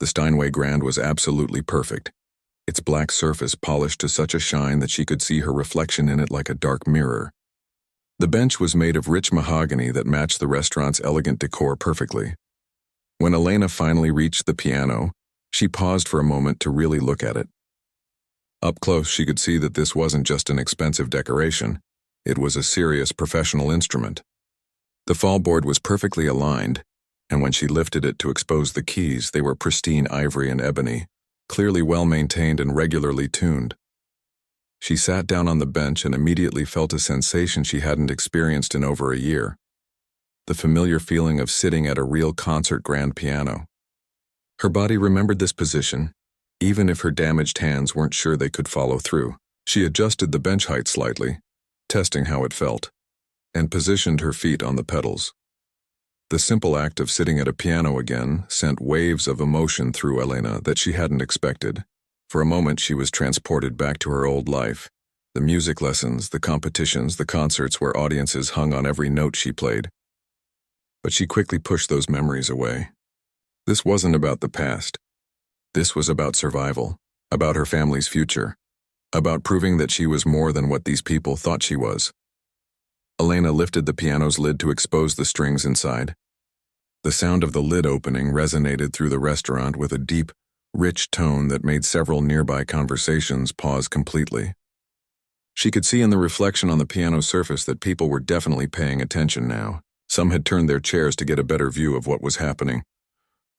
The Steinway Grand was absolutely perfect, its black surface polished to such a shine that she could see her reflection in it like a dark mirror. The bench was made of rich mahogany that matched the restaurant's elegant decor perfectly. When Elena finally reached the piano, she paused for a moment to really look at it. Up close, she could see that this wasn't just an expensive decoration. It was a serious professional instrument. The fallboard was perfectly aligned, and when she lifted it to expose the keys, they were pristine ivory and ebony, clearly well-maintained and regularly tuned. She sat down on the bench and immediately felt a sensation she hadn't experienced in over a year. The familiar feeling of sitting at a real concert grand piano. Her body remembered this position, even if her damaged hands weren't sure they could follow through. She adjusted the bench height slightly, testing how it felt, and positioned her feet on the pedals. The simple act of sitting at a piano again sent waves of emotion through Elena that she hadn't expected. For a moment, she was transported back to her old life. The music lessons, the competitions, the concerts where audiences hung on every note she played. But she quickly pushed those memories away. This wasn't about the past. This was about survival, about her family's future, about proving that she was more than what these people thought she was. Elena lifted the piano's lid to expose the strings inside. The sound of the lid opening resonated through the restaurant with a deep, rich tone that made several nearby conversations pause completely. She could see in the reflection on the piano surface that people were definitely paying attention now. Some had turned their chairs to get a better view of what was happening.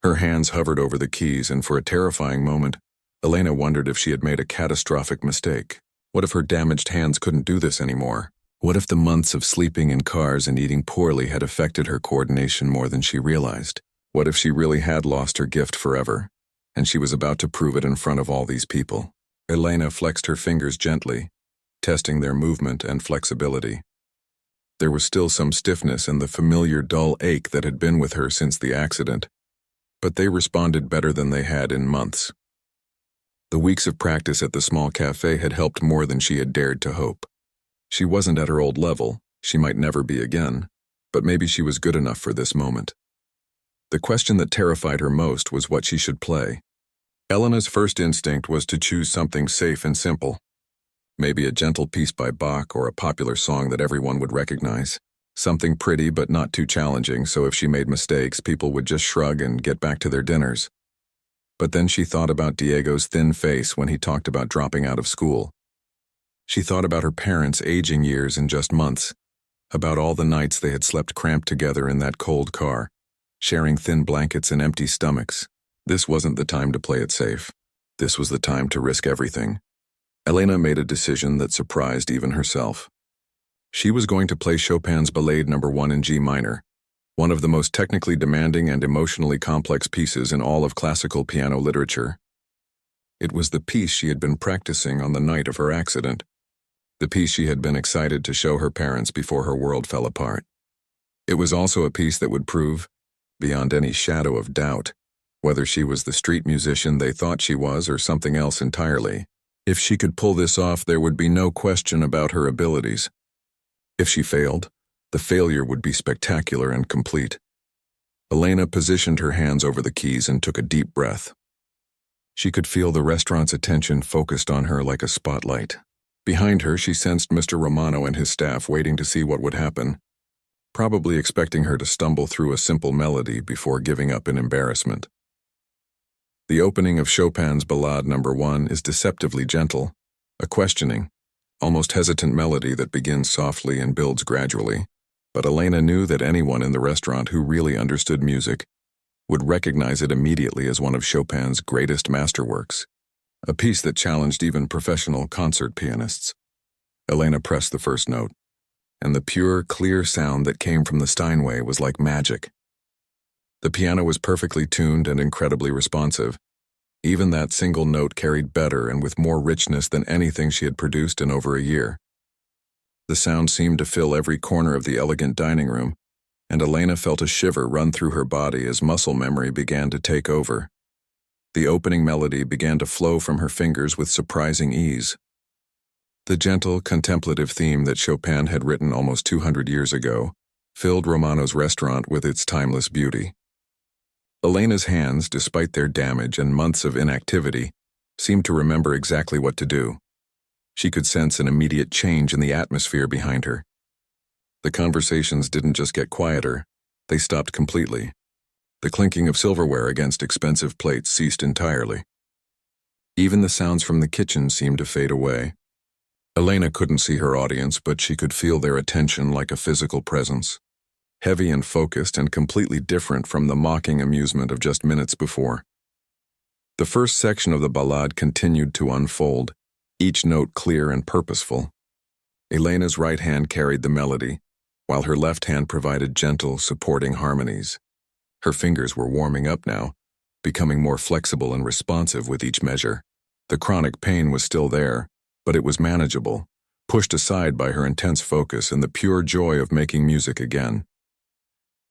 Her hands hovered over the keys, and for a terrifying moment, Elena wondered if she had made a catastrophic mistake. What if her damaged hands couldn't do this anymore? What if the months of sleeping in cars and eating poorly had affected her coordination more than she realized? What if she really had lost her gift forever, and she was about to prove it in front of all these people? Elena flexed her fingers gently, testing their movement and flexibility. There was still some stiffness and the familiar dull ache that had been with her since the accident, but they responded better than they had in months. The weeks of practice at the small cafe had helped more than she had dared to hope. She wasn't at her old level, she might never be again, but maybe she was good enough for this moment. The question that terrified her most was what she should play. Elena's first instinct was to choose something safe and simple. Maybe a gentle piece by Bach or a popular song that everyone would recognize. Something pretty but not too challenging, so if she made mistakes, people would just shrug and get back to their dinners. But then she thought about Diego's thin face when he talked about dropping out of school. She thought about her parents' aging years in just months, about all the nights they had slept cramped together in that cold car, sharing thin blankets and empty stomachs. This wasn't the time to play it safe. This was the time to risk everything. Elena made a decision that surprised even herself. She was going to play Chopin's Ballade No. 1 in G minor, one of the most technically demanding and emotionally complex pieces in all of classical piano literature. It was the piece she had been practicing on the night of her accident, the piece she had been excited to show her parents before her world fell apart. It was also a piece that would prove, beyond any shadow of doubt, whether she was the street musician they thought she was or something else entirely. If she could pull this off, there would be no question about her abilities. If she failed, the failure would be spectacular and complete. Elena positioned her hands over the keys and took a deep breath. She could feel the restaurant's attention focused on her like a spotlight. Behind her, she sensed Mr. Romano and his staff waiting to see what would happen, probably expecting her to stumble through a simple melody before giving up in embarrassment. The opening of Chopin's Ballade No. 1 is deceptively gentle, a questioning, almost hesitant melody that begins softly and builds gradually, but Elena knew that anyone in the restaurant who really understood music would recognize it immediately as one of Chopin's greatest masterworks, a piece that challenged even professional concert pianists. Elena pressed the first note, and the pure, clear sound that came from the Steinway was like magic. The piano was perfectly tuned and incredibly responsive. Even that single note carried better and with more richness than anything she had produced in over a year. The sound seemed to fill every corner of the elegant dining room, and Elena felt a shiver run through her body as muscle memory began to take over. The opening melody began to flow from her fingers with surprising ease. The gentle, contemplative theme that Chopin had written almost 200 years ago filled Romano's restaurant with its timeless beauty. Elena's hands, despite their damage and months of inactivity, seemed to remember exactly what to do. She could sense an immediate change in the atmosphere behind her. The conversations didn't just get quieter, they stopped completely. The clinking of silverware against expensive plates ceased entirely. Even the sounds from the kitchen seemed to fade away. Elena couldn't see her audience, but she could feel their attention like a physical presence, heavy and focused and completely different from the mocking amusement of just minutes before. The first section of the ballade continued to unfold, each note clear and purposeful. Elena's right hand carried the melody, while her left hand provided gentle, supporting harmonies. Her fingers were warming up now, becoming more flexible and responsive with each measure. The chronic pain was still there, but it was manageable, pushed aside by her intense focus and the pure joy of making music again.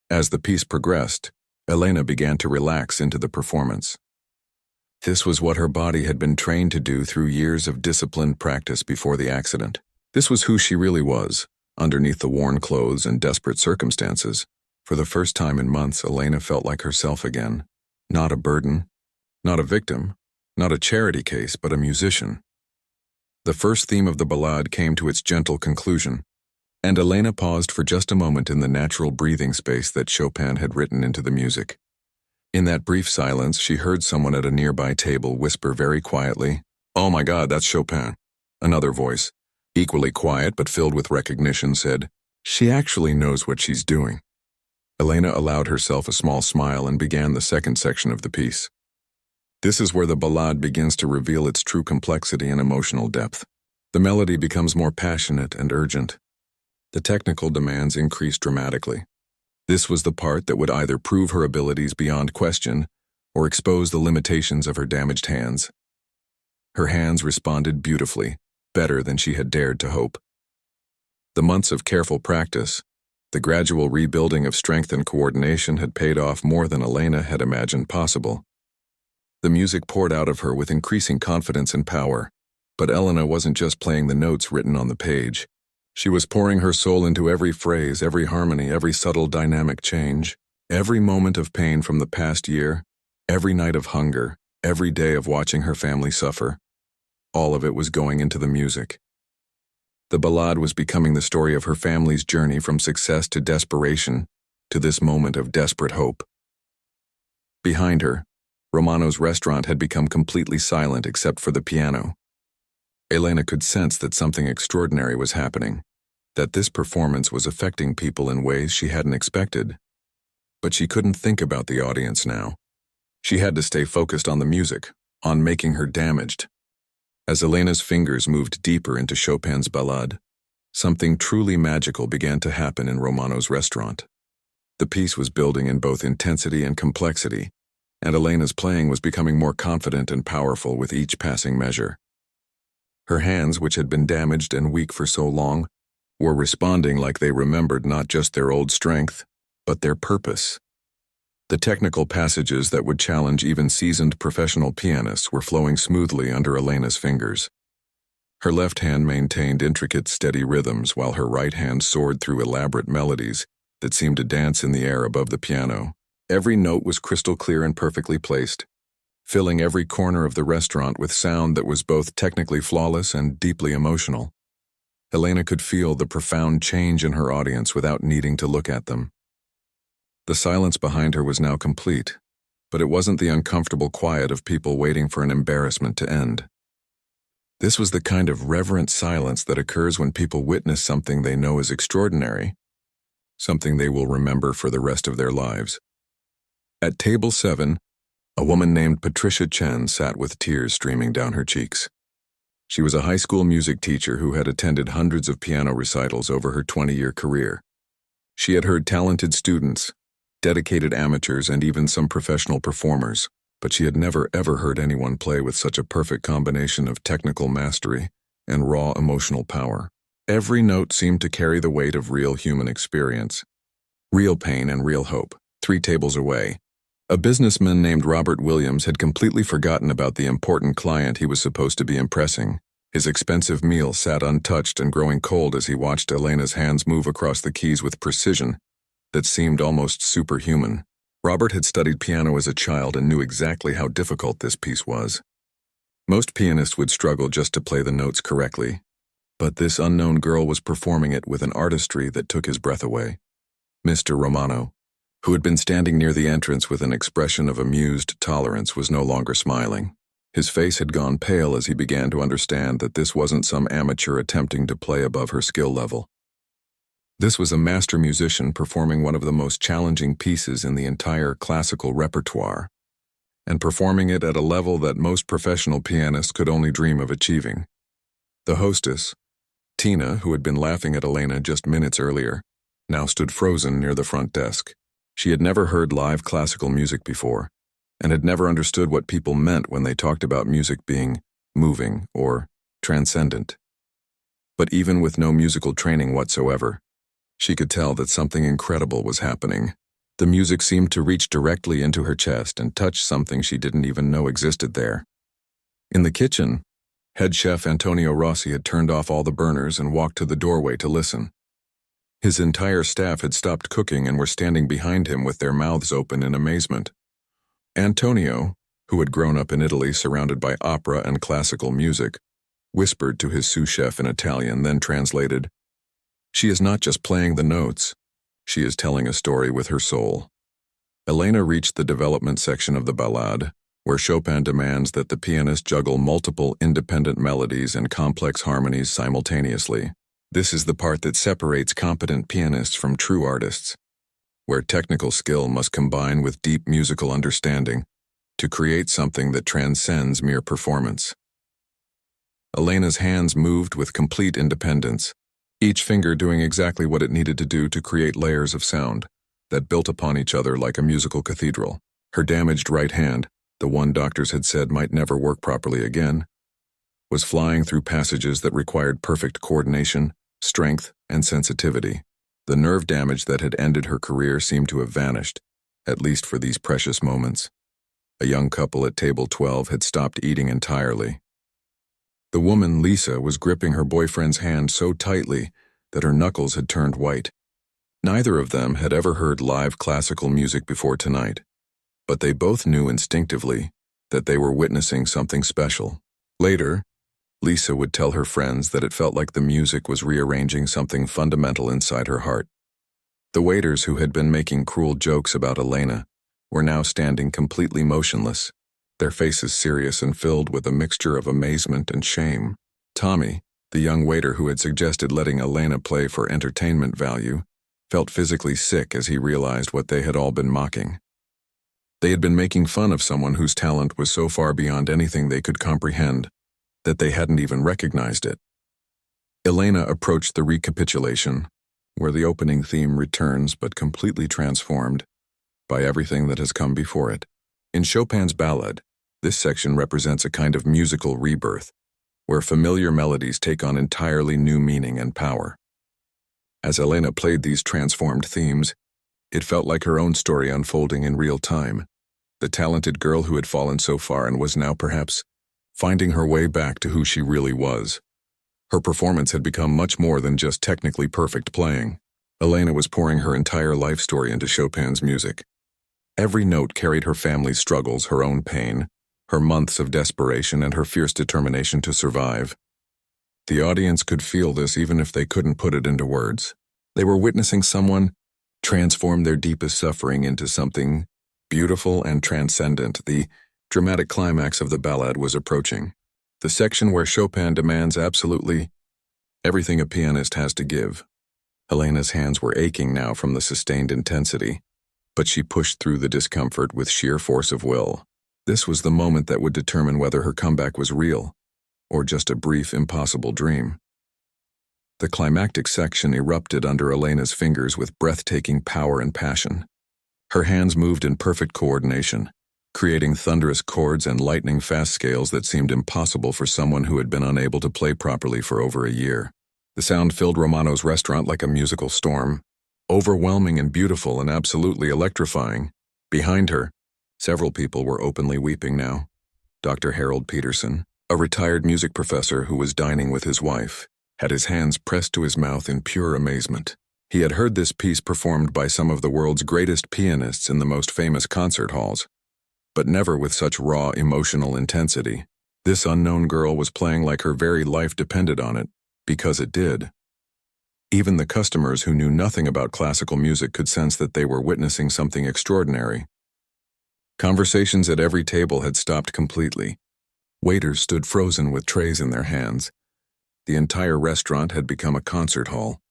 As the piece progressed, Elena began to relax into the performance. This was what her body had been trained to do through years of disciplined practice before the accident. This was who she really was, underneath the worn clothes and desperate circumstances. For the first time in months, Elena felt like herself again. Not a burden, not a victim, not a charity case, but a musician. The first theme of the ballade came to its gentle conclusion, and Elena paused for just a moment in the natural breathing space that Chopin had written into the music. In that brief silence, she heard someone at a nearby table whisper very quietly, "Oh my God, that's Chopin." Another voice, equally quiet but filled with recognition, said, "She actually knows what she's doing." Elena allowed herself a small smile and began the second section of the piece. This is where the ballade begins to reveal its true complexity and emotional depth. The melody becomes more passionate and urgent. The technical demands increase dramatically. This was the part that would either prove her abilities beyond question or expose the limitations of her damaged hands. Her hands responded beautifully, better than she had dared to hope. The months of careful practice, the gradual rebuilding of strength and coordination had paid off more than Elena had imagined possible. The music poured out of her with increasing confidence and power, but Elena wasn't just playing the notes written on the page. She was pouring her soul into every phrase, every harmony, every subtle dynamic change. Every moment of pain from the past year, every night of hunger, every day of watching her family suffer, all of it was going into the music. The ballade was becoming the story of her family's journey from success to desperation, to this moment of desperate hope. Behind her, Romano's restaurant had become completely silent except for the piano. Elena could sense that something extraordinary was happening, that this performance was affecting people in ways she hadn't expected. But she couldn't think about the audience now. She had to stay focused on the music, on making her damaged. As Elena's fingers moved deeper into Chopin's ballade, something truly magical began to happen in Romano's restaurant. The piece was building in both intensity and complexity, and Elena's playing was becoming more confident and powerful with each passing measure. Her hands, which had been damaged and weak for so long, were responding like they remembered not just their old strength, but their purpose. The technical passages that would challenge even seasoned professional pianists were flowing smoothly under Elena's fingers. Her left hand maintained intricate, steady rhythms while her right hand soared through elaborate melodies that seemed to dance in the air above the piano. Every note was crystal clear and perfectly placed, filling every corner of the restaurant with sound that was both technically flawless and deeply emotional. Elena could feel the profound change in her audience without needing to look at them. The silence behind her was now complete, but it wasn't the uncomfortable quiet of people waiting for an embarrassment to end. This was the kind of reverent silence that occurs when people witness something they know is extraordinary, something they will remember for the rest of their lives. At table 7, a woman named Patricia Chen sat with tears streaming down her cheeks. She was a high school music teacher who had attended hundreds of piano recitals over her 20-year career. She had heard talented students, dedicated amateurs, and even some professional performers, but she had never ever heard anyone play with such a perfect combination of technical mastery and raw emotional power. Every note seemed to carry the weight of real human experience, real pain and real hope. 3 tables away, a businessman named Robert Williams had completely forgotten about the important client he was supposed to be impressing. His expensive meal sat untouched and growing cold as he watched Elena's hands move across the keys with precision that seemed almost superhuman. Robert had studied piano as a child and knew exactly how difficult this piece was. Most pianists would struggle just to play the notes correctly, but this unknown girl was performing it with an artistry that took his breath away. Mr. Romano, who had been standing near the entrance with an expression of amused tolerance, was no longer smiling. His face had gone pale as he began to understand that this wasn't some amateur attempting to play above her skill level. This was a master musician performing one of the most challenging pieces in the entire classical repertoire, and performing it at a level that most professional pianists could only dream of achieving. The hostess, Tina, who had been laughing at Elena just minutes earlier, now stood frozen near the front desk. She had never heard live classical music before, and had never understood what people meant when they talked about music being moving or transcendent. But even with no musical training whatsoever, she could tell that something incredible was happening. The music seemed to reach directly into her chest and touch something she didn't even know existed there. In the kitchen, head chef Antonio Rossi had turned off all the burners and walked to the doorway to listen. His entire staff had stopped cooking and were standing behind him with their mouths open in amazement. Antonio, who had grown up in Italy surrounded by opera and classical music, whispered to his sous chef in Italian, then translated, "She is not just playing the notes, she is telling a story with her soul." Elena reached the development section of the ballade, where Chopin demands that the pianist juggle multiple independent melodies and complex harmonies simultaneously. This is the part that separates competent pianists from true artists, where technical skill must combine with deep musical understanding to create something that transcends mere performance. Elena's hands moved with complete independence, each finger doing exactly what it needed to do to create layers of sound that built upon each other like a musical cathedral. Her damaged right hand, the one doctors had said might never work properly again, was flying through passages that required perfect coordination, strength, and sensitivity. The nerve damage that had ended her career seemed to have vanished, at least for these precious moments. A young couple at table 12 had stopped eating entirely. The woman, Lisa, was gripping her boyfriend's hand so tightly that her knuckles had turned white. Neither of them had ever heard live classical music before tonight, but they both knew instinctively that they were witnessing something special. Later, Lisa would tell her friends that it felt like the music was rearranging something fundamental inside her heart. The waiters who had been making cruel jokes about Elena were now standing completely motionless, their faces serious and filled with a mixture of amazement and shame. Tommy, the young waiter who had suggested letting Elena play for entertainment value, felt physically sick as he realized what they had all been mocking. They had been making fun of someone whose talent was so far beyond anything they could comprehend that they hadn't even recognized it. Elena approached the recapitulation, where the opening theme returns but completely transformed by everything that has come before it. In Chopin's ballad, this section represents a kind of musical rebirth, where familiar melodies take on entirely new meaning and power. As Elena played these transformed themes, it felt like her own story unfolding in real time, the talented girl who had fallen so far and was now perhaps finding her way back to who she really was. Her performance had become much more than just technically perfect playing. Elena was pouring her entire life story into Chopin's music. Every note carried her family's struggles, her own pain, her months of desperation, and her fierce determination to survive. The audience could feel this even if they couldn't put it into words. They were witnessing someone transform their deepest suffering into something beautiful and transcendent. The dramatic climax of the ballad was approaching. The section where Chopin demands absolutely everything a pianist has to give. Elena's hands were aching now from the sustained intensity, but she pushed through the discomfort with sheer force of will. This was the moment that would determine whether her comeback was real or just a brief, impossible dream. The climactic section erupted under Elena's fingers with breathtaking power and passion. Her hands moved in perfect coordination, creating thunderous chords and lightning-fast scales that seemed impossible for someone who had been unable to play properly for over a year. The sound filled Romano's restaurant like a musical storm, overwhelming and beautiful and absolutely electrifying. Behind her, several people were openly weeping now. Dr. Harold Peterson, a retired music professor who was dining with his wife, had his hands pressed to his mouth in pure amazement. He had heard this piece performed by some of the world's greatest pianists in the most famous concert halls, but never with such raw emotional intensity. This unknown girl was playing like her very life depended on it, because it did. Even the customers who knew nothing about classical music could sense that they were witnessing something extraordinary. Conversations at every table had stopped completely. Waiters stood frozen with trays in their hands. The entire restaurant had become a concert hall,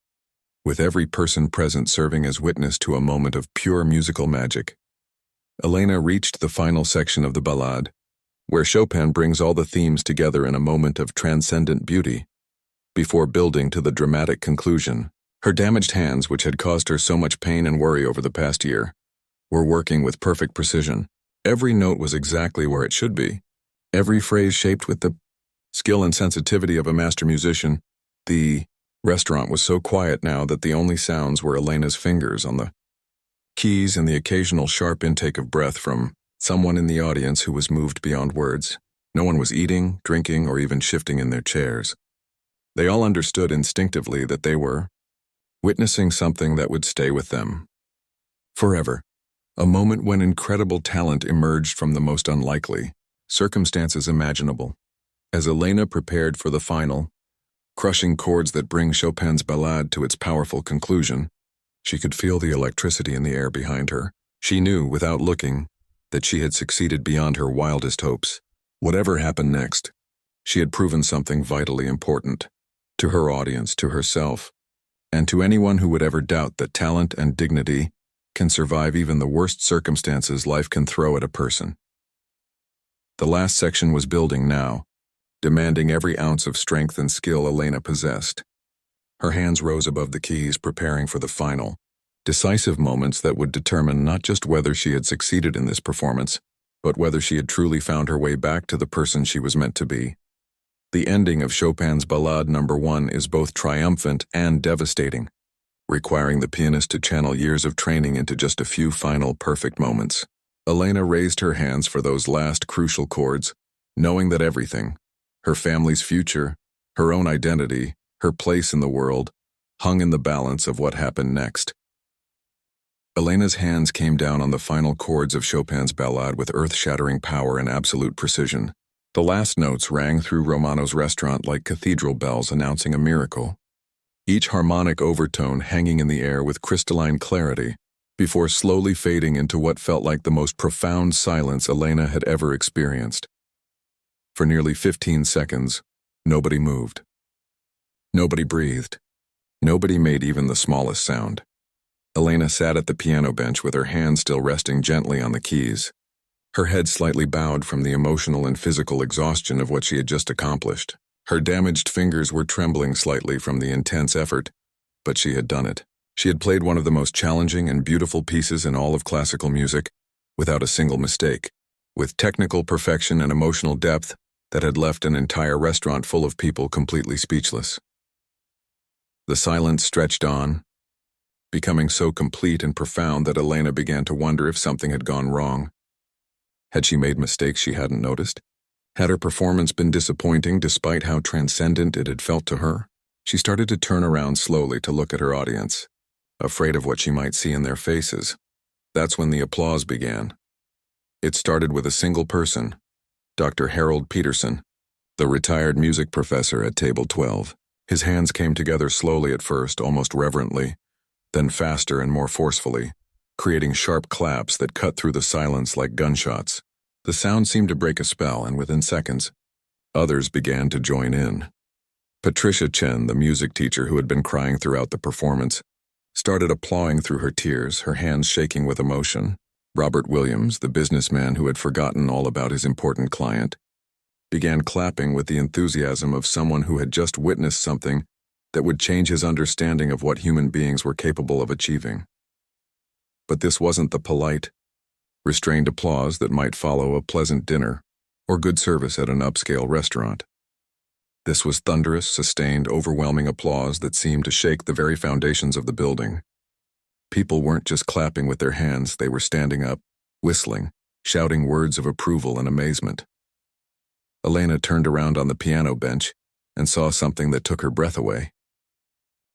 with every person present serving as witness to a moment of pure musical magic. Elena reached the final section of the ballade, where Chopin brings all the themes together in a moment of transcendent beauty, before building to the dramatic conclusion. Her damaged hands, which had caused her so much pain and worry over the past year, were working with perfect precision. Every note was exactly where it should be, every phrase shaped with the skill and sensitivity of a master musician. The restaurant was so quiet now that the only sounds were Elena's fingers on the keys and the occasional sharp intake of breath from someone in the audience who was moved beyond words. No one was eating, drinking, or even shifting in their chairs. They all understood instinctively that they were witnessing something that would stay with them forever. A moment when incredible talent emerged from the most unlikely circumstances imaginable. As Elena prepared for the final, crushing chords that bring Chopin's ballade to its powerful conclusion, she could feel the electricity in the air behind her. She knew, without looking, that she had succeeded beyond her wildest hopes. Whatever happened next, she had proven something vitally important to her audience, to herself, and to anyone who would ever doubt that talent and dignity can survive even the worst circumstances life can throw at a person. The last section was building now, demanding every ounce of strength and skill Elena possessed. Her hands rose above the keys, preparing for the final, decisive moments that would determine not just whether she had succeeded in this performance, but whether she had truly found her way back to the person she was meant to be. The ending of Chopin's Ballade No. 1 is both triumphant and devastating, requiring the pianist to channel years of training into just a few final perfect moments. Elena raised her hands for those last crucial chords, knowing that everything, her family's future, her own identity, her place in the world, hung in the balance of what happened next. Elena's hands came down on the final chords of Chopin's ballade with earth-shattering power and absolute precision. The last notes rang through Romano's restaurant like cathedral bells announcing a miracle, each harmonic overtone hanging in the air with crystalline clarity, before slowly fading into what felt like the most profound silence Elena had ever experienced. For nearly 15 seconds, Nobody moved. Nobody breathed. Nobody made even the smallest sound. Elena sat at the piano bench with her hands still resting gently on the keys, her head slightly bowed from the emotional and physical exhaustion of what she had just accomplished. Her damaged fingers were trembling slightly from the intense effort, but she had done it. She had played one of the most challenging and beautiful pieces in all of classical music, without a single mistake, with technical perfection and emotional depth that had left an entire restaurant full of people completely speechless. The silence stretched on, becoming so complete and profound that Elena began to wonder if something had gone wrong. Had she made mistakes she hadn't noticed? Had her performance been disappointing despite how transcendent it had felt to her? She started to turn around slowly to look at her audience, afraid of what she might see in their faces. That's when the applause began. It started with a single person, Dr. Harold Peterson, the retired music professor at table 12. His hands came together slowly at first, almost reverently, then faster and more forcefully, creating sharp claps that cut through the silence like gunshots. The sound seemed to break a spell, and within seconds, others began to join in. Patricia Chen, the music teacher who had been crying throughout the performance, started applauding through her tears, her hands shaking with emotion. Robert Williams, the businessman who had forgotten all about his important client, began clapping with the enthusiasm of someone who had just witnessed something that would change his understanding of what human beings were capable of achieving. But this wasn't the polite, restrained applause that might follow a pleasant dinner or good service at an upscale restaurant. This was thunderous, sustained, overwhelming applause that seemed to shake the very foundations of the building. People weren't just clapping with their hands, they were standing up, whistling, shouting words of approval and amazement. Elena turned around on the piano bench and saw something that took her breath away.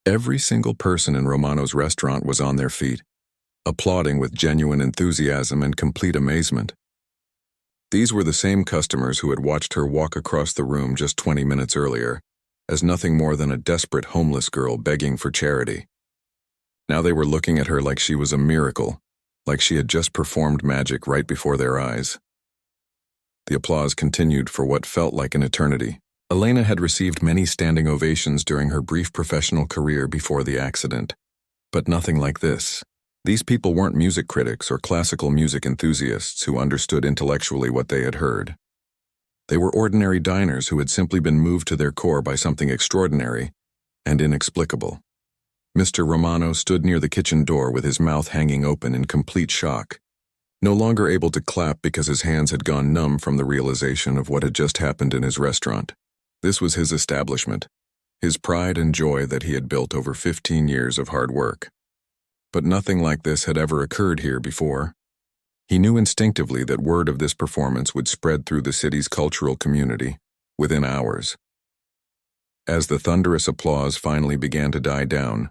Every single person in Romano's restaurant was on their feet, applauding with genuine enthusiasm and complete amazement. These were the same customers who had watched her walk across the room just 20 minutes earlier, as nothing more than a desperate homeless girl begging for charity. Now they were looking at her like she was a miracle, like she had just performed magic right before their eyes. The applause continued for what felt like an eternity. Elena had received many standing ovations during her brief professional career before the accident, but nothing like this. These people weren't music critics or classical music enthusiasts who understood intellectually what they had heard. They were ordinary diners who had simply been moved to their core by something extraordinary and inexplicable. Mr. Romano stood near the kitchen door with his mouth hanging open in complete shock, no longer able to clap because his hands had gone numb from the realization of what had just happened in his restaurant. This was his establishment, his pride and joy that he had built over 15 years of hard work. But nothing like this had ever occurred here before. He knew instinctively that word of this performance would spread through the city's cultural community within hours. As the thunderous applause finally began to die down,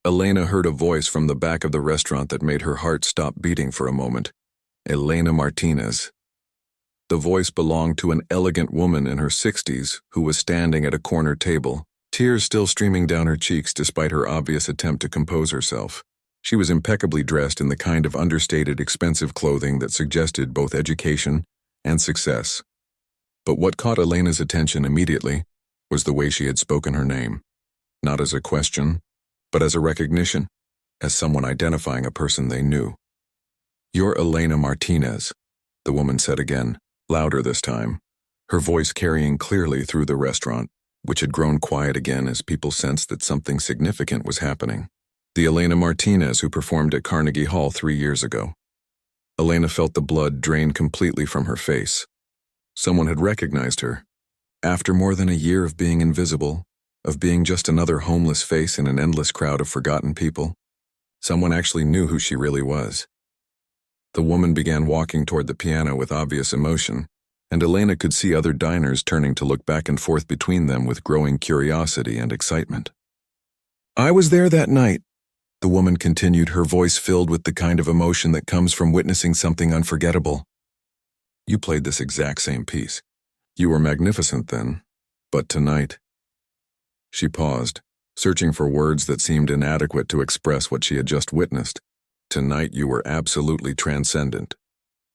Elena heard a voice from the back of the restaurant that made her heart stop beating for a moment. Elena Martinez. The voice belonged to an elegant woman in her 60s who was standing at a corner table, tears still streaming down her cheeks despite her obvious attempt to compose herself. She was impeccably dressed in the kind of understated, expensive clothing that suggested both education and success. But what caught Elena's attention immediately was the way she had spoken her name, not as a question, but as a recognition, as someone identifying a person they knew. "You're Elena Martinez," the woman said again, louder this time, her voice carrying clearly through the restaurant, which had grown quiet again as people sensed that something significant was happening. The Elena Martinez who performed at Carnegie Hall 3 years ago. Elena felt the blood drain completely from her face. Someone had recognized her. After more than a year of being invisible, of being just another homeless face in an endless crowd of forgotten people, someone actually knew who she really was. The woman began walking toward the piano with obvious emotion, and Elena could see other diners turning to look back and forth between them with growing curiosity and excitement. "I was there that night," the woman continued, her voice filled with the kind of emotion that comes from witnessing something unforgettable. "You played this exact same piece. You were magnificent then, but tonight..." She paused, searching for words that seemed inadequate to express what she had just witnessed. "Tonight you were absolutely transcendent."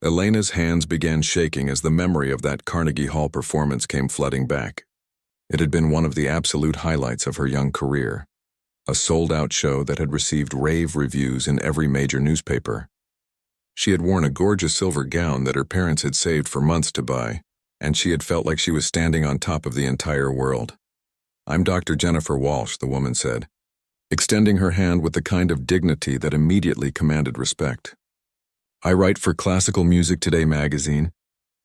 Elena's hands began shaking as the memory of that Carnegie Hall performance came flooding back. It had been one of the absolute highlights of her young career, a sold-out show that had received rave reviews in every major newspaper. She had worn a gorgeous silver gown that her parents had saved for months to buy, and she had felt like she was standing on top of the entire world. "I'm Dr. Jennifer Walsh," the woman said, extending her hand with the kind of dignity that immediately commanded respect. "I write for Classical Music Today magazine,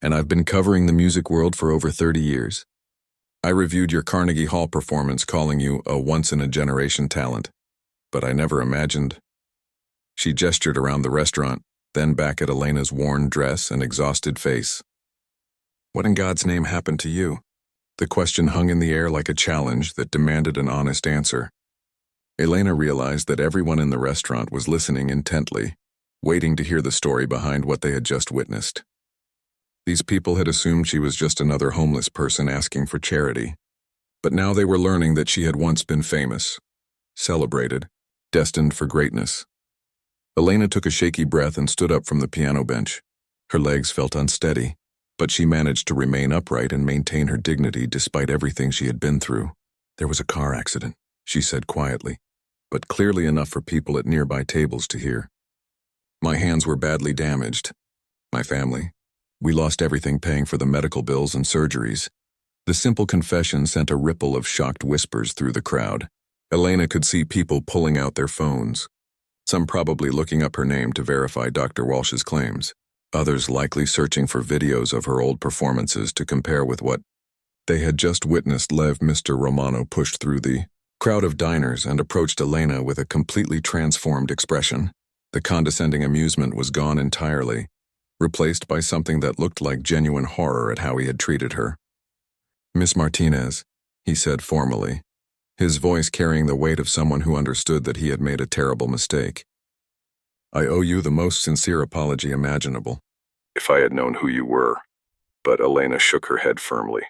and I've been covering the music world for over 30 years. I reviewed your Carnegie Hall performance, calling you a once-in-a-generation talent, but I never imagined—" She gestured around the restaurant, then back at Elena's worn dress and exhausted face. "What in God's name happened to you?" The question hung in the air like a challenge that demanded an honest answer. Elena realized that everyone in the restaurant was listening intently, waiting to hear the story behind what they had just witnessed. These people had assumed she was just another homeless person asking for charity, but now they were learning that she had once been famous, celebrated, destined for greatness. Elena took a shaky breath and stood up from the piano bench. Her legs felt unsteady, but she managed to remain upright and maintain her dignity despite everything she had been through. "There was a car accident," she said quietly, but clearly enough for people at nearby tables to hear. "My hands were badly damaged. My family. We lost everything paying for the medical bills and surgeries." The simple confession sent a ripple of shocked whispers through the crowd. Elena could see people pulling out their phones, some probably looking up her name to verify Dr. Walsh's claims, others likely searching for videos of her old performances to compare with what they had just witnessed. Mr. Romano pushed through the crowd of diners and approached Elena with a completely transformed expression. The condescending amusement was gone entirely, replaced by something that looked like genuine horror at how he had treated her. "Miss Martinez," he said formally, his voice carrying the weight of someone who understood that he had made a terrible mistake. "I owe you the most sincere apology imaginable." "If I had known who you were." But Elena shook her head firmly,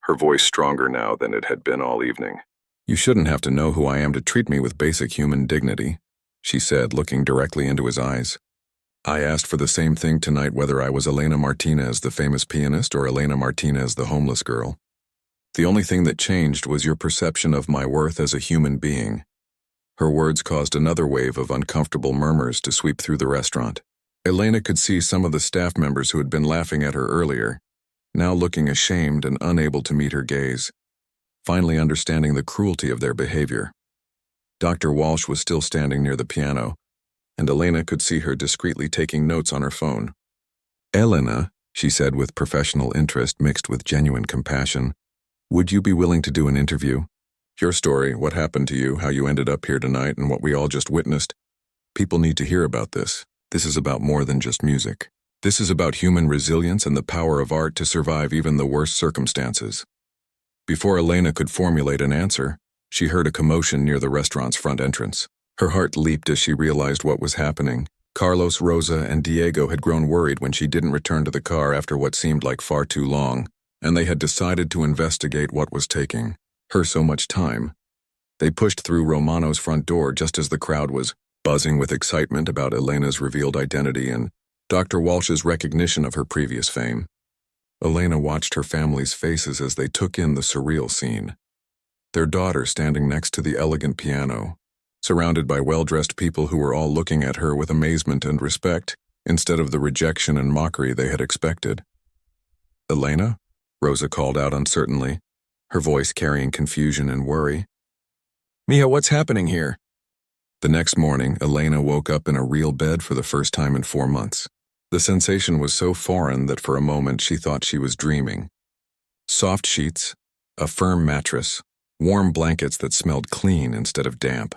her voice stronger now than it had been all evening. "You shouldn't have to know who I am to treat me with basic human dignity," she said, looking directly into his eyes. "I asked for the same thing tonight, whether I was Elena Martinez, the famous pianist, or Elena Martinez, the homeless girl. The only thing that changed was your perception of my worth as a human being." Her words caused another wave of uncomfortable murmurs to sweep through the restaurant. Elena could see some of the staff members who had been laughing at her earlier, now looking ashamed and unable to meet her gaze, finally understanding the cruelty of their behavior. Dr. Walsh was still standing near the piano, and Elena could see her discreetly taking notes on her phone. "Elena," she said with professional interest mixed with genuine compassion, "would you be willing to do an interview? Your story, what happened to you, how you ended up here tonight, and what we all just witnessed. People need to hear about this. This is about more than just music. This is about human resilience and the power of art to survive even the worst circumstances." Before Elena could formulate an answer, she heard a commotion near the restaurant's front entrance. Her heart leaped as she realized what was happening. Carlos, Rosa, and Diego had grown worried when she didn't return to the car after what seemed like far too long, and they had decided to investigate what was taking her so much time. They pushed through Romano's front door just as the crowd was buzzing with excitement about Elena's revealed identity and Dr. Walsh's recognition of her previous fame. Elena watched her family's faces as they took in the surreal scene. Their daughter standing next to the elegant piano, surrounded by well-dressed people who were all looking at her with amazement and respect, instead of the rejection and mockery they had expected. "Elena?" Rosa called out uncertainly, her voice carrying confusion and worry. "Mia, what's happening here?" The next morning, Elena woke up in a real bed for the first time in 4 months. The sensation was so foreign that for a moment she thought she was dreaming. Soft sheets, a firm mattress, warm blankets that smelled clean instead of damp.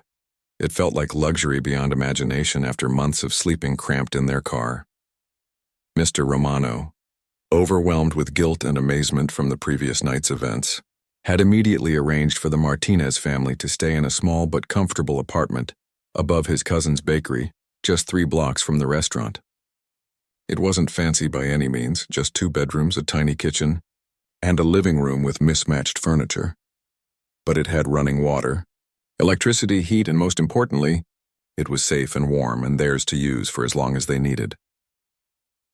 It felt like luxury beyond imagination after months of sleeping cramped in their car. Mr. Romano, overwhelmed with guilt and amazement from the previous night's events, had immediately arranged for the Martinez family to stay in a small but comfortable apartment above his cousin's bakery, just 3 blocks from the restaurant. It wasn't fancy by any means, just 2 bedrooms, a tiny kitchen, and a living room with mismatched furniture. But it had running water, electricity, heat, and most importantly, it was safe and warm and theirs to use for as long as they needed.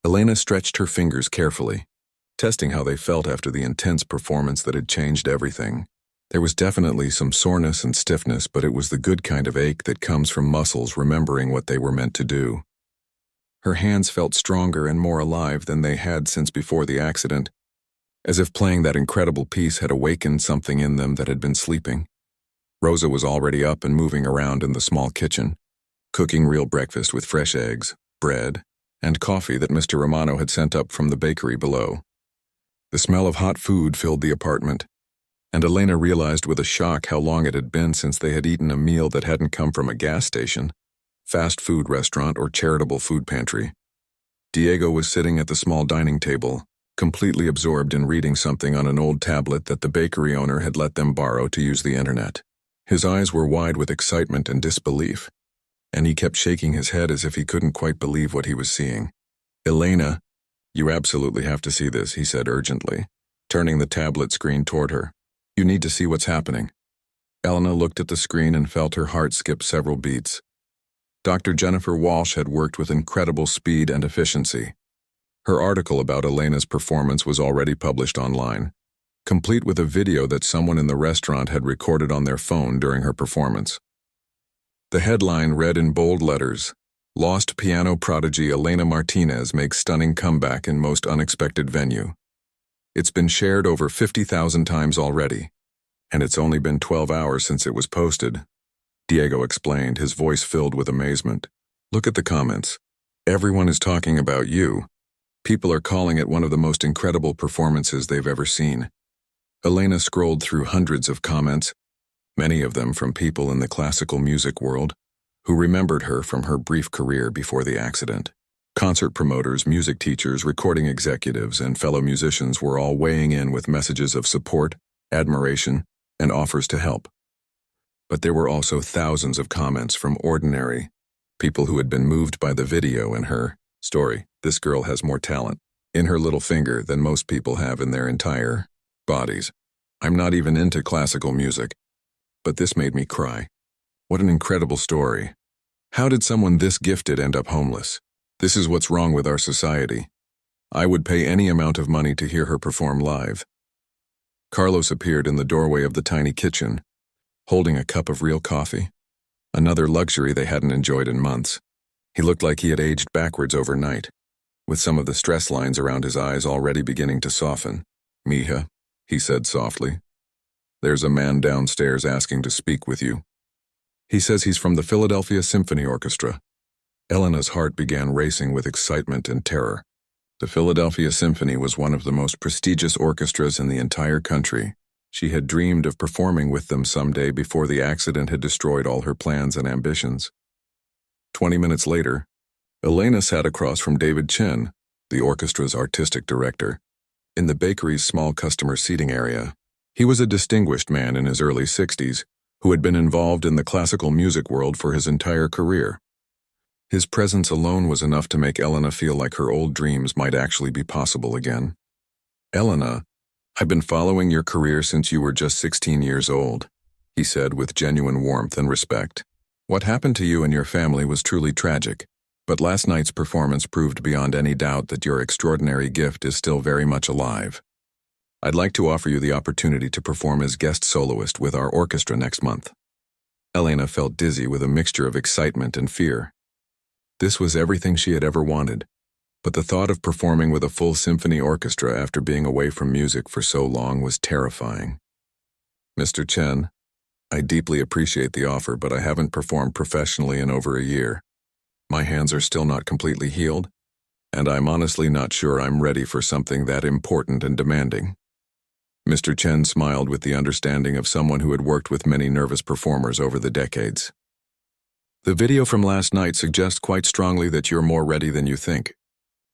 Elena stretched her fingers carefully, testing how they felt after the intense performance that had changed everything. There was definitely some soreness and stiffness, but it was the good kind of ache that comes from muscles remembering what they were meant to do. Her hands felt stronger and more alive than they had since before the accident, as if playing that incredible piece had awakened something in them that had been sleeping. Rosa was already up and moving around in the small kitchen, cooking real breakfast with fresh eggs, bread, and coffee that Mr. Romano had sent up from the bakery below. The smell of hot food filled the apartment, and Elena realized with a shock how long it had been since they had eaten a meal that hadn't come from a gas station, fast food restaurant, or charitable food pantry. Diego was sitting at the small dining table, completely absorbed in reading something on an old tablet that the bakery owner had let them borrow to use the internet. His eyes were wide with excitement and disbelief, and he kept shaking his head as if he couldn't quite believe what he was seeing. "Elena, you absolutely have to see this," he said urgently, turning the tablet screen toward her. "You need to see what's happening." Elena looked at the screen and felt her heart skip several beats. Dr. Jennifer Walsh had worked with incredible speed and efficiency. Her article about Elena's performance was already published online, complete with a video that someone in the restaurant had recorded on their phone during her performance. The headline read in bold letters, "Lost piano prodigy Elena Martinez makes stunning comeback in most unexpected venue." It's been shared over 50,000 times already, and it's only been 12 hours since it was posted, Diego explained, his voice filled with amazement. "Look at the comments. Everyone is talking about you. People are calling it one of the most incredible performances they've ever seen." Elena scrolled through hundreds of comments, many of them from people in the classical music world, who remembered her from her brief career before the accident. Concert promoters, music teachers, recording executives, and fellow musicians were all weighing in with messages of support, admiration, and offers to help. But there were also thousands of comments from ordinary people who had been moved by the video and her story. "This girl has more talent in her little finger than most people have in their entire bodies. I'm not even into classical music, but this made me cry. What an incredible story. How did someone this gifted end up homeless? This is what's wrong with our society. I would pay any amount of money to hear her perform live." Carlos appeared in the doorway of the tiny kitchen, holding a cup of real coffee, another luxury they hadn't enjoyed in months. He looked like he had aged backwards overnight, with some of the stress lines around his eyes already beginning to soften. "Mija," he said softly, "there's a man downstairs asking to speak with you. He says he's from the Philadelphia Symphony Orchestra." Elena's heart began racing with excitement and terror. The Philadelphia Symphony was one of the most prestigious orchestras in the entire country. She had dreamed of performing with them someday before the accident had destroyed all her plans and ambitions. 20 minutes later, Elena sat across from David Chen, the orchestra's artistic director, in the bakery's small customer seating area. He was a distinguished man in his early 60s who had been involved in the classical music world for his entire career. His presence alone was enough to make Elena feel like her old dreams might actually be possible again. "Elena, I've been following your career since you were just 16 years old," he said with genuine warmth and respect. "What happened to you and your family was truly tragic, but last night's performance proved beyond any doubt that your extraordinary gift is still very much alive. I'd like to offer you the opportunity to perform as guest soloist with our orchestra next month." Elena felt dizzy with a mixture of excitement and fear. This was everything she had ever wanted, but the thought of performing with a full symphony orchestra after being away from music for so long was terrifying. "Mr. Chen, I deeply appreciate the offer, but I haven't performed professionally in over a year. My hands are still not completely healed, and I'm honestly not sure I'm ready for something that important and demanding." Mr. Chen smiled with the understanding of someone who had worked with many nervous performers over the decades. "The video from last night suggests quite strongly that you're more ready than you think.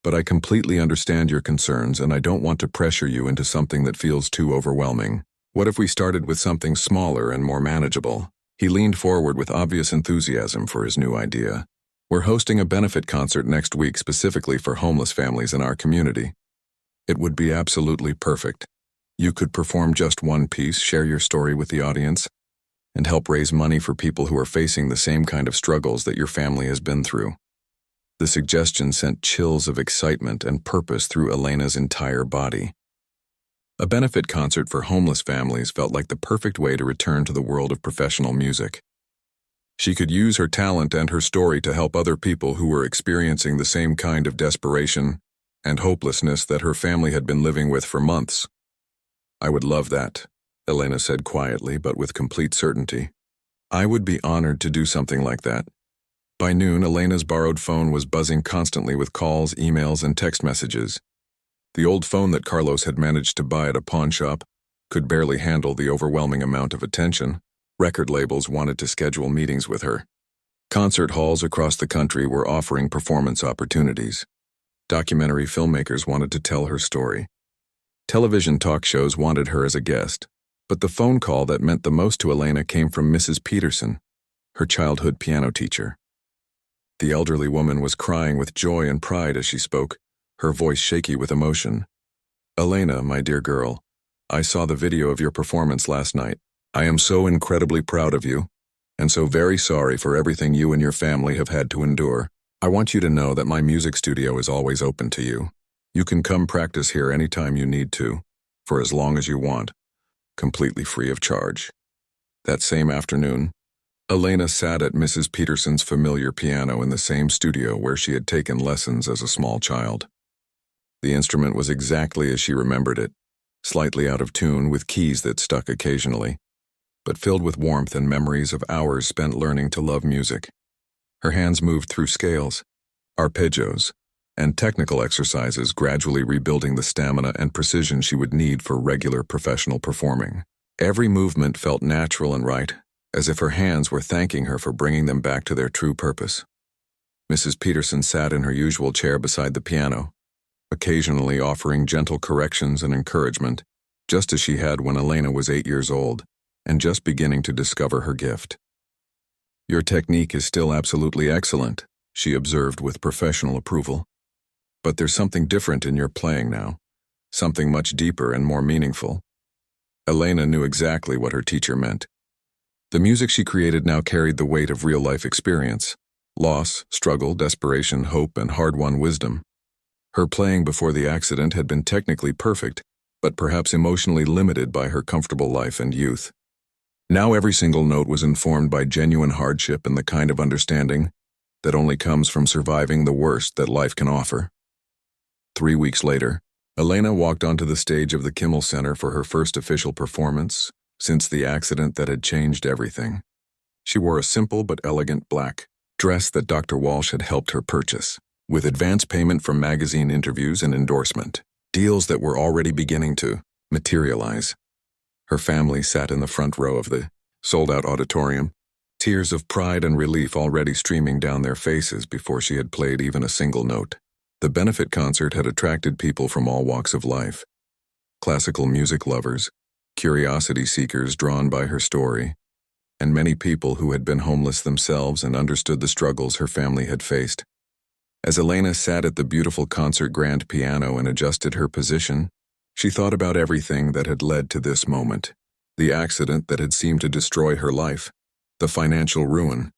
But I completely understand your concerns, and I don't want to pressure you into something that feels too overwhelming. What if we started with something smaller and more manageable?" He leaned forward with obvious enthusiasm for his new idea. "We're hosting a benefit concert next week specifically for homeless families in our community. It would be absolutely perfect. You could perform just one piece, share your story with the audience, and help raise money for people who are facing the same kind of struggles that your family has been through." The suggestion sent chills of excitement and purpose through Elena's entire body. A benefit concert for homeless families felt like the perfect way to return to the world of professional music. She could use her talent and her story to help other people who were experiencing the same kind of desperation and hopelessness that her family had been living with for months. "I would love that," Elena said quietly but with complete certainty. "I would be honored to do something like that." By noon, Elena's borrowed phone was buzzing constantly with calls, emails, and text messages. The old phone that Carlos had managed to buy at a pawn shop could barely handle the overwhelming amount of attention. Record labels wanted to schedule meetings with her. Concert halls across the country were offering performance opportunities. Documentary filmmakers wanted to tell her story. Television talk shows wanted her as a guest. But the phone call that meant the most to Elena came from Mrs. Peterson, her childhood piano teacher. The elderly woman was crying with joy and pride as she spoke, her voice shaky with emotion. "Elena, my dear girl, I saw the video of your performance last night. I am so incredibly proud of you, and so very sorry for everything you and your family have had to endure. I want you to know that my music studio is always open to you. You can come practice here anytime you need to, for as long as you want, completely free of charge." That same afternoon, Elena sat at Mrs. Peterson's familiar piano in the same studio where she had taken lessons as a small child. The instrument was exactly as she remembered it, slightly out of tune with keys that stuck occasionally, but filled with warmth and memories of hours spent learning to love music. Her hands moved through scales, arpeggios, and technical exercises, gradually rebuilding the stamina and precision she would need for regular professional performing. Every movement felt natural and right, as if her hands were thanking her for bringing them back to their true purpose. Mrs. Peterson sat in her usual chair beside the piano, occasionally offering gentle corrections and encouragement, just as she had when Elena was 8 years old and just beginning to discover her gift. "Your technique is still absolutely excellent," she observed with professional approval. "But there's something different in your playing now, something much deeper and more meaningful." Elena knew exactly what her teacher meant. The music she created now carried the weight of real-life experience: loss, struggle, desperation, hope, and hard-won wisdom. Her playing before the accident had been technically perfect, but perhaps emotionally limited by her comfortable life and youth. Now every single note was informed by genuine hardship and the kind of understanding that only comes from surviving the worst that life can offer. 3 weeks later, Elena walked onto the stage of the Kimmel Center for her first official performance since the accident that had changed everything. She wore a simple but elegant black dress that Dr. Walsh had helped her purchase, with advance payment from magazine interviews and endorsement, deals that were already beginning to materialize. Her family sat in the front row of the sold-out auditorium, tears of pride and relief already streaming down their faces before she had played even a single note. The benefit concert had attracted people from all walks of life: classical music lovers, curiosity seekers drawn by her story, and many people who had been homeless themselves and understood the struggles her family had faced. As Elena sat at the beautiful concert grand piano and adjusted her position, she thought about everything that had led to this moment: the accident that had seemed to destroy her life, the financial ruin,